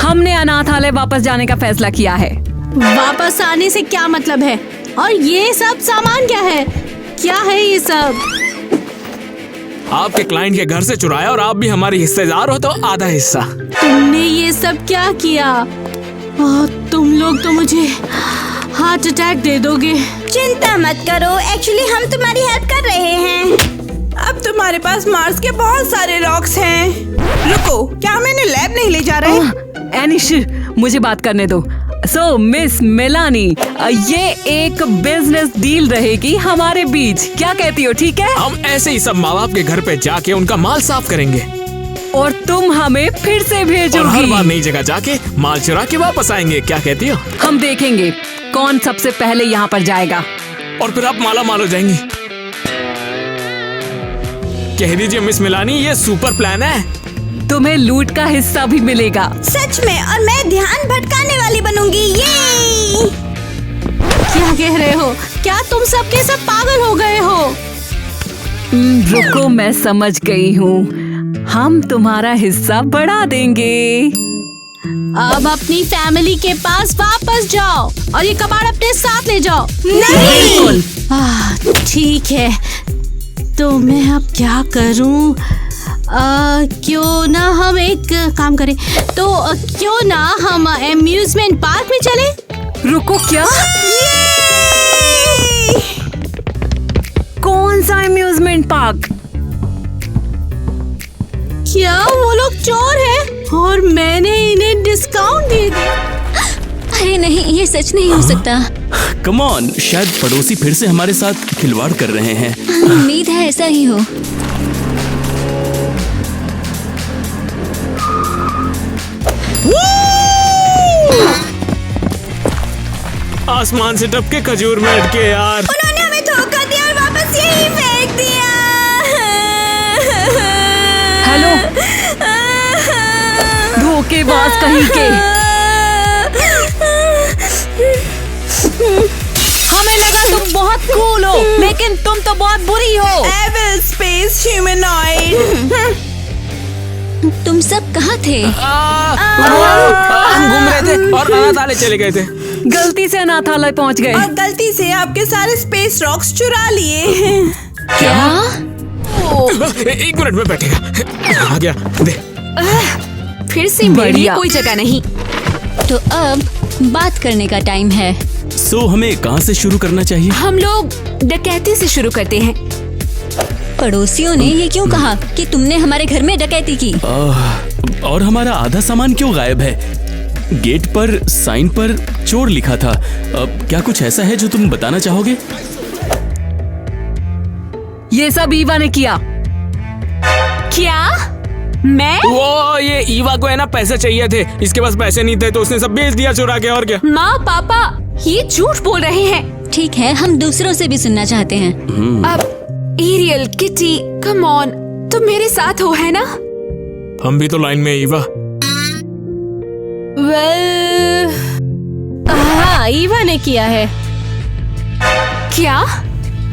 हमने अनाथालय वापस जाने का फैसला किया है। वापस आने से क्या मतलब है? और ये सब सामान क्या है? क्या है ये सब? आपके क्लाइंट के घर से चुराया और आप भी हमारी हिस्सेदार हो तो आधा हिस्सा। तुमने ये सब क्या किया? तुम लोग तो मुझे हार्ट अटैक दे दोगे। चिंता मत करो, एक्चुअली हम तुम्हारी हेल्प कर रहे हैं। अब तुम्हारे पास मार्स के बहुत सारे रॉक्स हैं। रुको, क्या हम इन्हें लैब नहीं ले जा रहे? एनिश, मुझे बात करने दो। सो मिस मेलानी, ये एक बिजनेस डील रहेगी हमारे बीच, क्या कहती हो? ठीक है, हम ऐसे ही सब माँ बाप के घर पे जाके उनका माल साफ करेंगे और तुम हमें फिर से और हर भेजोगी। बार नई जगह जाके माल चुरा के वापस आएंगे, क्या कहती हो? हम देखेंगे कौन सबसे पहले यहाँ पर जाएगा। और फिर आप माला माल हो जाएंगी। कह दीजिए मिस मिलानी, ये सुपर प्लान है। तुम्हें लूट का हिस्सा भी मिलेगा। सच में, और मैं ध्यान भटकाने वाली बनूंगी। ये क्या कह रहे हो? क्या तुम सब के सब पागल हो गए हो? रुको, मैं समझ गई हूँ। हम तुम्हारा हिस्सा बढ़ा देंगे। अब अपनी फैमिली के पास वापस जाओ और ये कबाड़ अपने साथ ले जाओ। बिल्कुल। ठीक है, तो मैं अब क्या करूं? क्यों ना हम एक काम करें, तो क्यों ना हम एम्यूजमेंट पार्क में चले? रुको, क्या? कौन सा एम्यूजमेंट पार्क? क्या वो लोग चोर हैं और मैंने इन्हें डिस्काउंट दे दिया? अरे नहीं, ये सच नहीं हो सकता। कम ऑन, शायद पड़ोसी फिर से हमारे साथ खिलवाड़ कर रहे हैं। उम्मीद है ऐसा ही हो। आसमान से टपके खजूर में अटके यार। उन्होंने हमें धोखा दिया और वापस यही फेंक दिया। हेलो, धोखेबाज कहीं के। हमें लगा तुम बहुत कूल हो, लेकिन तुम तो बहुत बुरी हो। Evil space humanoid. तुम सब कहाँ थे? हम घूम रहे थे और अनाथालय चले गए थे। गलती से अनाथालय पहुंच गए और गलती से आपके सारे स्पेस रॉक्स चुरा लिए। क्या? एक मिनट में बैठेगा। आ गया, दे। फिर से मेरे लिए कोई जगह नहीं। तो अब बात करने का टाइम है। सो हमें कहाँ से शुरू करना चाहिए? हम लोग डकैती से शुरू करते हैं। पड़ोसियों ने ये क्यों कहा कि तुमने हमारे घर में डकैती की? और हमारा आधा सामान क्यों गायब है? गेट पर साइन पर चोर लिखा था। क्या कुछ ऐसा है जो तुम बताना चाहोगे? ये सब ईवा ने किया। क्या? मैं? वो ये ईवा को है ना पैसे चाहिए थे, इसके पास पैसे नहीं थे तो उसने सब बेच दिया चुरा के। और क्या? माँ पापा ये झूठ बोल रहे हैं। ठीक है, हम दूसरों से भी सुनना चाहते हैं। अब एरियल, किटी, कम ऑन, तुम मेरे साथ हो, है ना? हम भी तो लाइन में ईवा। हाँ, ईवा ने किया है। क्या?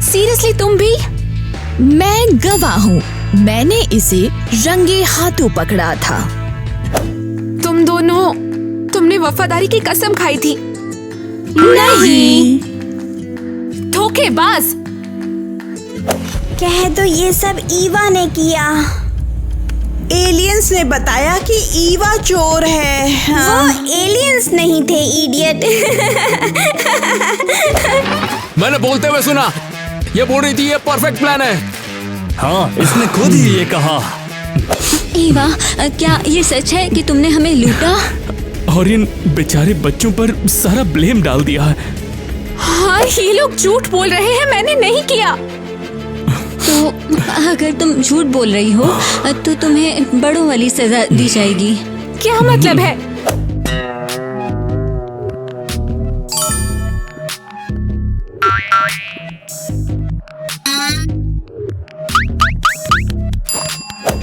सीरियसली तुम भी? मैं गवाह हूँ, मैंने इसे रंगे हाथों पकड़ा था। तुम दोनों, तुमने वफादारी की कसम खाई थी। नहीं। धोखेबाज। कह दो ये सब ईवा ने किया। एलियंस ने बताया कि ईवा चोर है। हाँ। वो एलियंस नहीं थे, इडियट। मैंने बोलते हुए सुना, ये बोल रही थी ये परफेक्ट प्लान है। हाँ, इसने खुद ही ये कहा। ईवा, क्या ये सच है कि तुमने हमें लूटा? और इन बेचारे बच्चों पर सारा ब्लेम डाल दिया। हाँ, ये लोग झूठ बोल रहे हैं, मैंने नहीं किया। तो अगर तुम झूठ बोल रही हो तो तुम्हें बड़ों वाली सजा दी जाएगी। क्या मतलब है?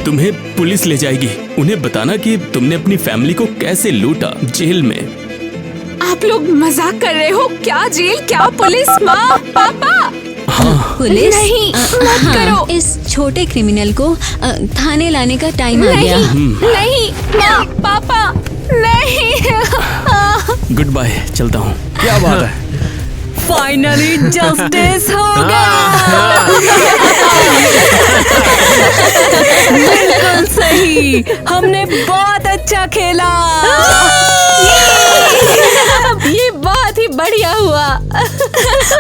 तुम्हें पुलिस ले जाएगी। उन्हें बताना कि तुमने अपनी फैमिली को कैसे लूटा जेल में। आप लोग मजाक कर रहे हो? क्या जेल, क्या पुलिस? माँ पापा। पुलिस? नहीं, मत करो। इस छोटे क्रिमिनल को थाने लाने का टाइम आ गया। नहीं, माँ पापा, नहीं। गुड बाय, चलता हूँ। क्या बात है? फाइनली जस्टिस हो गया। बिल्कुल सही, हमने बहुत अच्छा खेला। ये बहुत ही बढ़िया हुआ।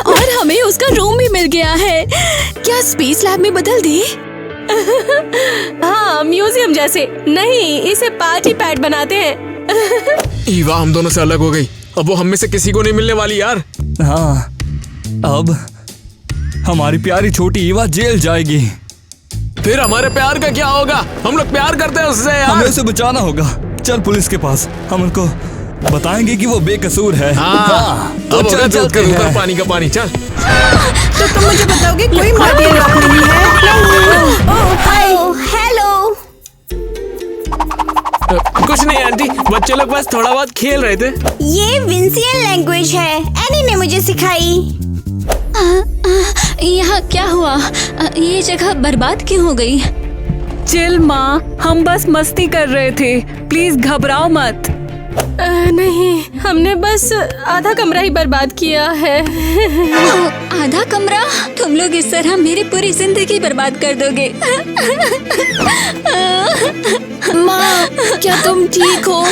और हमें उसका रूम भी मिल गया है। क्या स्पेस लैब में बदल दे? हाँ, म्यूजियम जैसे नहीं, इसे पार्टी पैड बनाते हैं। ईवा हम दोनों से अलग हो गई, अब वो हम में से किसी को नहीं मिलने वाली यार। हाँ, अब हमारी प्यारी छोटी ईवा जेल जाएगी। फिर हमारे प्यार का क्या होगा? हम लोग प्यार करते हैं उससे यार। हमें उसे बचाना होगा। चल पुलिस के पास, हम उनको बताएंगे कि वो बेकसूर है। तो चल चलते हैं। पानी का पानी, चल। तो तुम मुझे बताओगे कोई मार्टिन रॉक नहीं है? हेलो। कुछ नहीं आंटी, बच्चे लोग बस थोड़ा बहुत खेल रहे थे। ये विंसियन लैंग्वेज है, एनी ने मुझे सिखाई। यहाँ क्या हुआ? ये जगह बर्बाद क्यों हो गई? चिल माँ, हम बस मस्ती कर रहे थे, प्लीज घबराओ मत। नहीं, हमने बस आधा कमरा ही बर्बाद किया है। आधा कमरा? तुम लोग इस तरह मेरी पूरी जिंदगी बर्बाद कर दोगे। माँ, क्या तुम ठीक हो?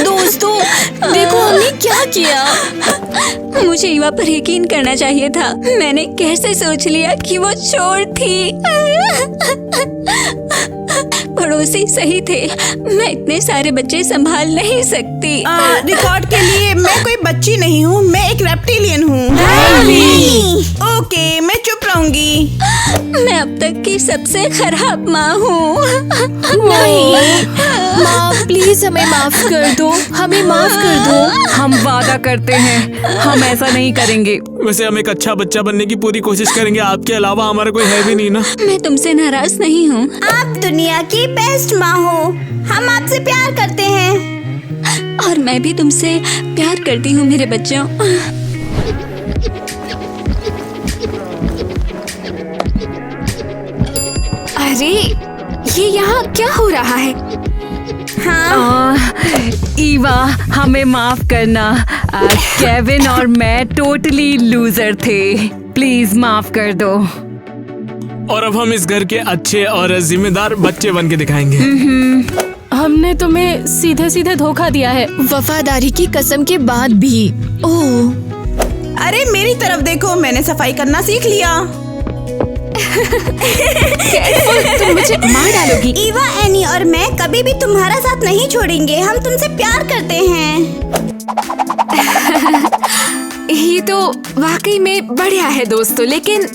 दोस्तों, देखो हमने क्या किया। मुझे ईवा पर यकीन करना चाहिए था। मैंने कैसे सोच लिया कि वो चोर थी। पड़ोसी सही थे, मैं इतने सारे बच्चे संभाल नहीं सकती। रिकॉर्ड के लिए मैं कोई बच्ची नहीं हूँ, मैं एक रेप्टिलियन हूँ। ओके, मैं चुप रहूंगी। मैं अब तक की सबसे खराब माँ हूँ। नहीं माँ, प्लीज हमें माफ कर दो, हमें माफ कर दो। हम वादा करते हैं, हम ऐसा नहीं करेंगे। वैसे हम एक अच्छा बच्चा बनने की पूरी कोशिश करेंगे, आपके अलावा हमारा कोई है भी नहीं ना। मैं तुमसे नाराज नहीं हूँ। आप दुनिया की बेस्ट माँ हो, हम आपसे प्यार करते हैं। और मैं भी तुमसे प्यार करती हूँ मेरे बच्चों। अरे ये यहाँ क्या हो रहा है? ईवा, हमें माफ करना। केविन और मैं टोटली लूजर थे, प्लीज माफ कर दो। और अब हम इस घर के अच्छे और जिम्मेदार बच्चे बन के दिखाएंगे। हमने तुम्हें सीधे सीधे धोखा दिया है, वफादारी की कसम के बाद भी। ओह, अरे मेरी तरफ देखो, मैंने सफाई करना सीख लिया। तुम मुझे मार डालोगी। ईवा, एनी और मैं कभी भी तुम्हारा साथ नहीं छोड़ेंगे, हम तुमसे प्यार करते हैं। ये तो वाकई में बढ़िया है दोस्तों, लेकिन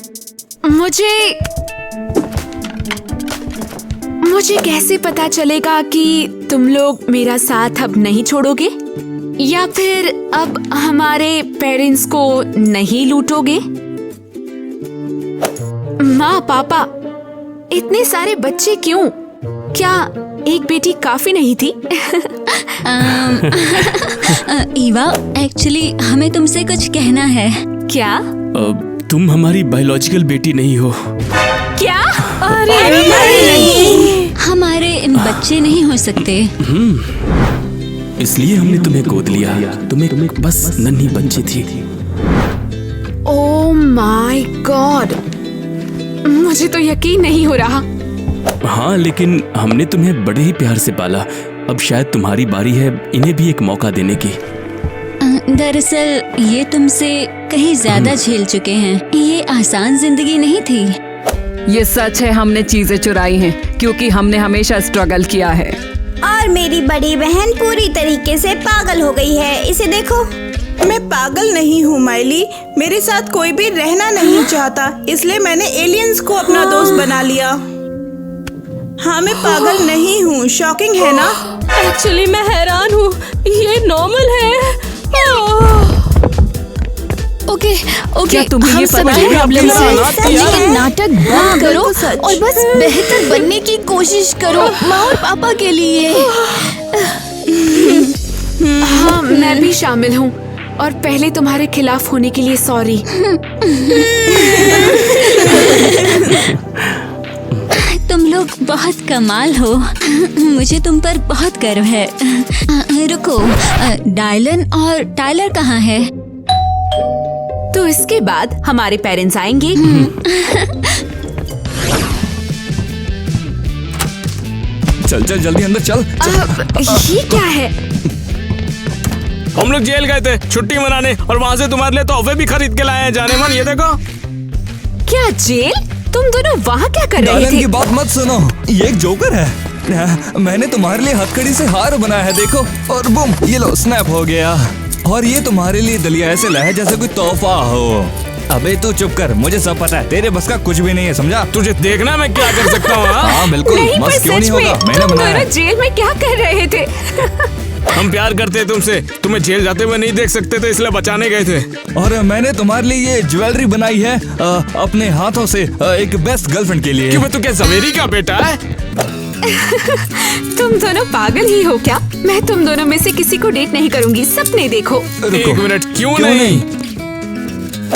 मुझे कैसे पता चलेगा कि तुम लोग मेरा साथ अब नहीं छोड़ोगे या फिर अब हमारे पेरेंट्स को नहीं लूटोगे? माँ पापा, इतने सारे बच्चे क्यों? क्या एक बेटी काफी नहीं थी? ईवा, एक्चुअली हमें तुमसे कुछ कहना है। क्या? तुम हमारी बायोलॉजिकल बेटी नहीं हो। क्या? अरे हमारे बच्चे नहीं हो सकते। इसलिए हमने तुम्हें गोद लिया। तुम्हें बस नन्ही बच्ची थी। ओह माय गॉड, मुझे तो यकीन नहीं हो रहा। हाँ, लेकिन हमने तुम्हें बड़े ही प्यार से पाला। अब शायद तुम्हारी बारी है इन्हें भी एक मौका देने की। दरअसल ये तुमसे कहीं ज्यादा झेल चुके हैं। ये आसान जिंदगी नहीं थी। ये सच है, हमने चीजें चुराई हैं क्योंकि हमने हमेशा स्ट्रगल किया है। और मेरी बड़ी बहन पूरी तरीके से पागल हो गई है, इसे देखो। मैं पागल नहीं हूँ माइली, मेरे साथ कोई भी रहना नहीं चाहता, इसलिए मैंने एलियंस को अपना दोस्त बना लिया। हाँ, मैं पागल नहीं हूँ। शॉकिंग है ना? एक्चुअली मैं हैरान हूँ, ये नॉर्मल है। ओके, क्या तुम्हें हम ये सब पता है प्रॉब्लम हालात से यार? ये नाटक बंद करो और बस बेहतर बनने की कोशिश करो माँ और पापा के लिए। हाँ, मैं भी शामिल हूँ और पहले तुम्हारे खिलाफ होने के लिए सॉरी। तुम लोग बहुत कमाल हो। मुझे तुम पर बहुत गर्व है। रुको, डायलन और टाइलर कहाँ है? तो इसके बाद हमारे पेरेंट्स आएंगे। चल चल जल्दी अंदर चल। ये क्या है? हम लोग जेल गए थे छुट्टी मनाने और वहाँ से तुम्हारे लिए तोहफे भी खरीद के लाए हैं। जाने मन, ये देखो। क्या जेल? तुम दोनों वहाँ क्या कर रहे डायलन थे? की बात मत सुनो, ये एक जोकर है। मैंने तुम्हारे लिए हथकड़ी से हार बनाया है, देखो, और बुम, ये लो स्नैप हो गया। और ये तुम्हारे लिए दलिया ऐसे लाया जैसे कोई तोहफा हो। अबे तू चुप कर, मुझे सब पता है, तेरे बस का कुछ भी नहीं है, समझा? तुझे देखना मैं क्या कर सकता हूँ। हाँ बिल्कुल, नहीं, मस्त पर क्यों नहीं सच होगा, में, मैंने तुम बनाया दोनों है। जेल में क्या कर रहे थे? हम प्यार करते हैं तुमसे, तुम्हें जेल जाते हुए नहीं देख सकते थे, इसलिए बचाने गए थे। और मैंने तुम्हारे लिए ये ज्वेलरी बनाई है अपने हाथों से, एक बेस्ट गर्लफ्रेंड के लिए। क्यों, तू क्या ज़वेरी का बेटा है? तुम दोनों पागल ही हो क्या? मैं तुम दोनों में से किसी को डेट नहीं करूंगी, सपने देखो। एक मिनट, क्यों नहीं?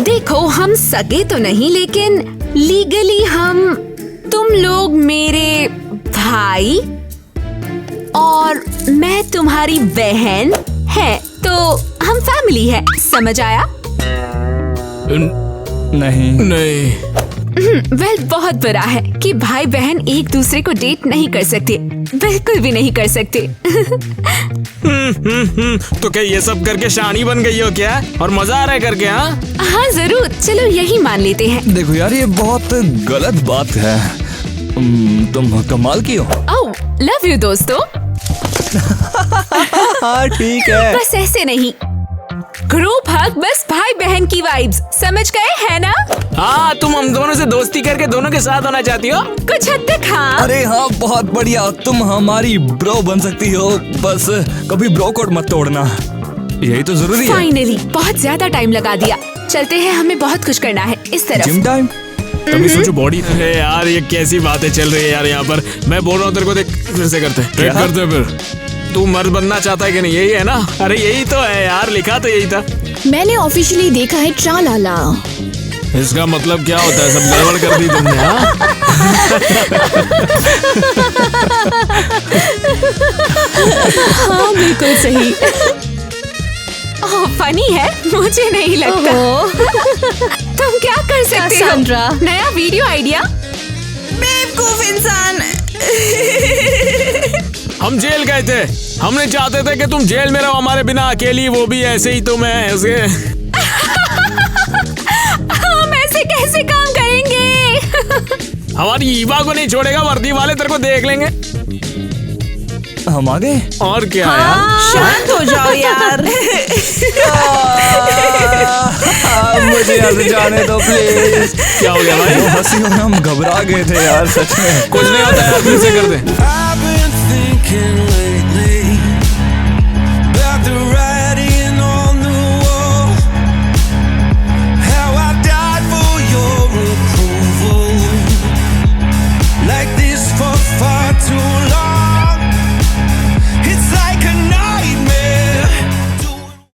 देखो, हम सगे तो नहीं, लेकिन लीगली तुम लोग मेरे भाई और मैं तुम्हारी बहन है, तो हम फैमिली है, समझ आया? नहीं। वेल, बहुत बुरा है कि भाई बहन एक दूसरे को डेट नहीं कर सकते, बिल्कुल भी नहीं कर सकते। तो क्या ये सब करके शानी बन गई हो क्या? और मजा आ रहा है करके? हाँ जरूर, चलो यही मान लेते हैं। देखो यार, ये बहुत गलत बात है। तुम कमाल की हो। ओह, लव यू दोस्तों। हाँ ठीक है। बस ऐसे नहीं, ग्रुप हग, बस भाई बहन की वाइब्स, समझ गए है ना? हाँ, तुम हम दोनों से दोस्ती करके दोनों के साथ होना चाहती हो? कुछ हद तक हाँ। अरे हाँ, बहुत बढ़िया, तुम हमारी ब्रो बन सकती हो, बस कभी ब्रो कोड मत तोड़ना, यही तो जरूरी है। फाइनली, बहुत ज्यादा टाइम लगा दिया, चलते हैं, हमें बहुत कुछ करना है इस तरफ। Gym time? तभी सोचो बॉडी है यार, ये कैसी बातें चल रही है यार यहाँ पर। मैं बोल रहा हूँ तेरे को, देख फिर से करते हैं, ट्रेड करते हैं फिर। तू मर्द बनना चाहता है कि नहीं? यही है ना? अरे यही तो है यार, लिखा तो यही था। मैंने ऑफिशियली देखा है ट्रालाला। इसका मतलब क्या होता है? सब गड़बड़ कर दी तुमने। हाँ बिल्कुल सही। ओह, फनी है, मुझे नहीं लगता। तुम क्या कर सकते हो? नया वीडियो आइडिया? बेवकूफ इंसान। हम जेल गए थे, हम नहीं चाहते थे कि तुम जेल में रहो हमारे बिना अकेली, वो भी ऐसे ही। तुम ऐसे हम ऐसे कैसे काम करेंगे? हमारी ईवा को नहीं छोड़ेगा, वर्दी वाले तेरे को देख लेंगे। हम आ गए। और क्या हाँ, शांत हो जाओ यार। मुझे यहाँ से जाने दो प्लीज। क्या हो गया भाई? हंसी हम घबरा गए थे यार, सच में। कुछ नहीं होता यार, फिर से कर दे।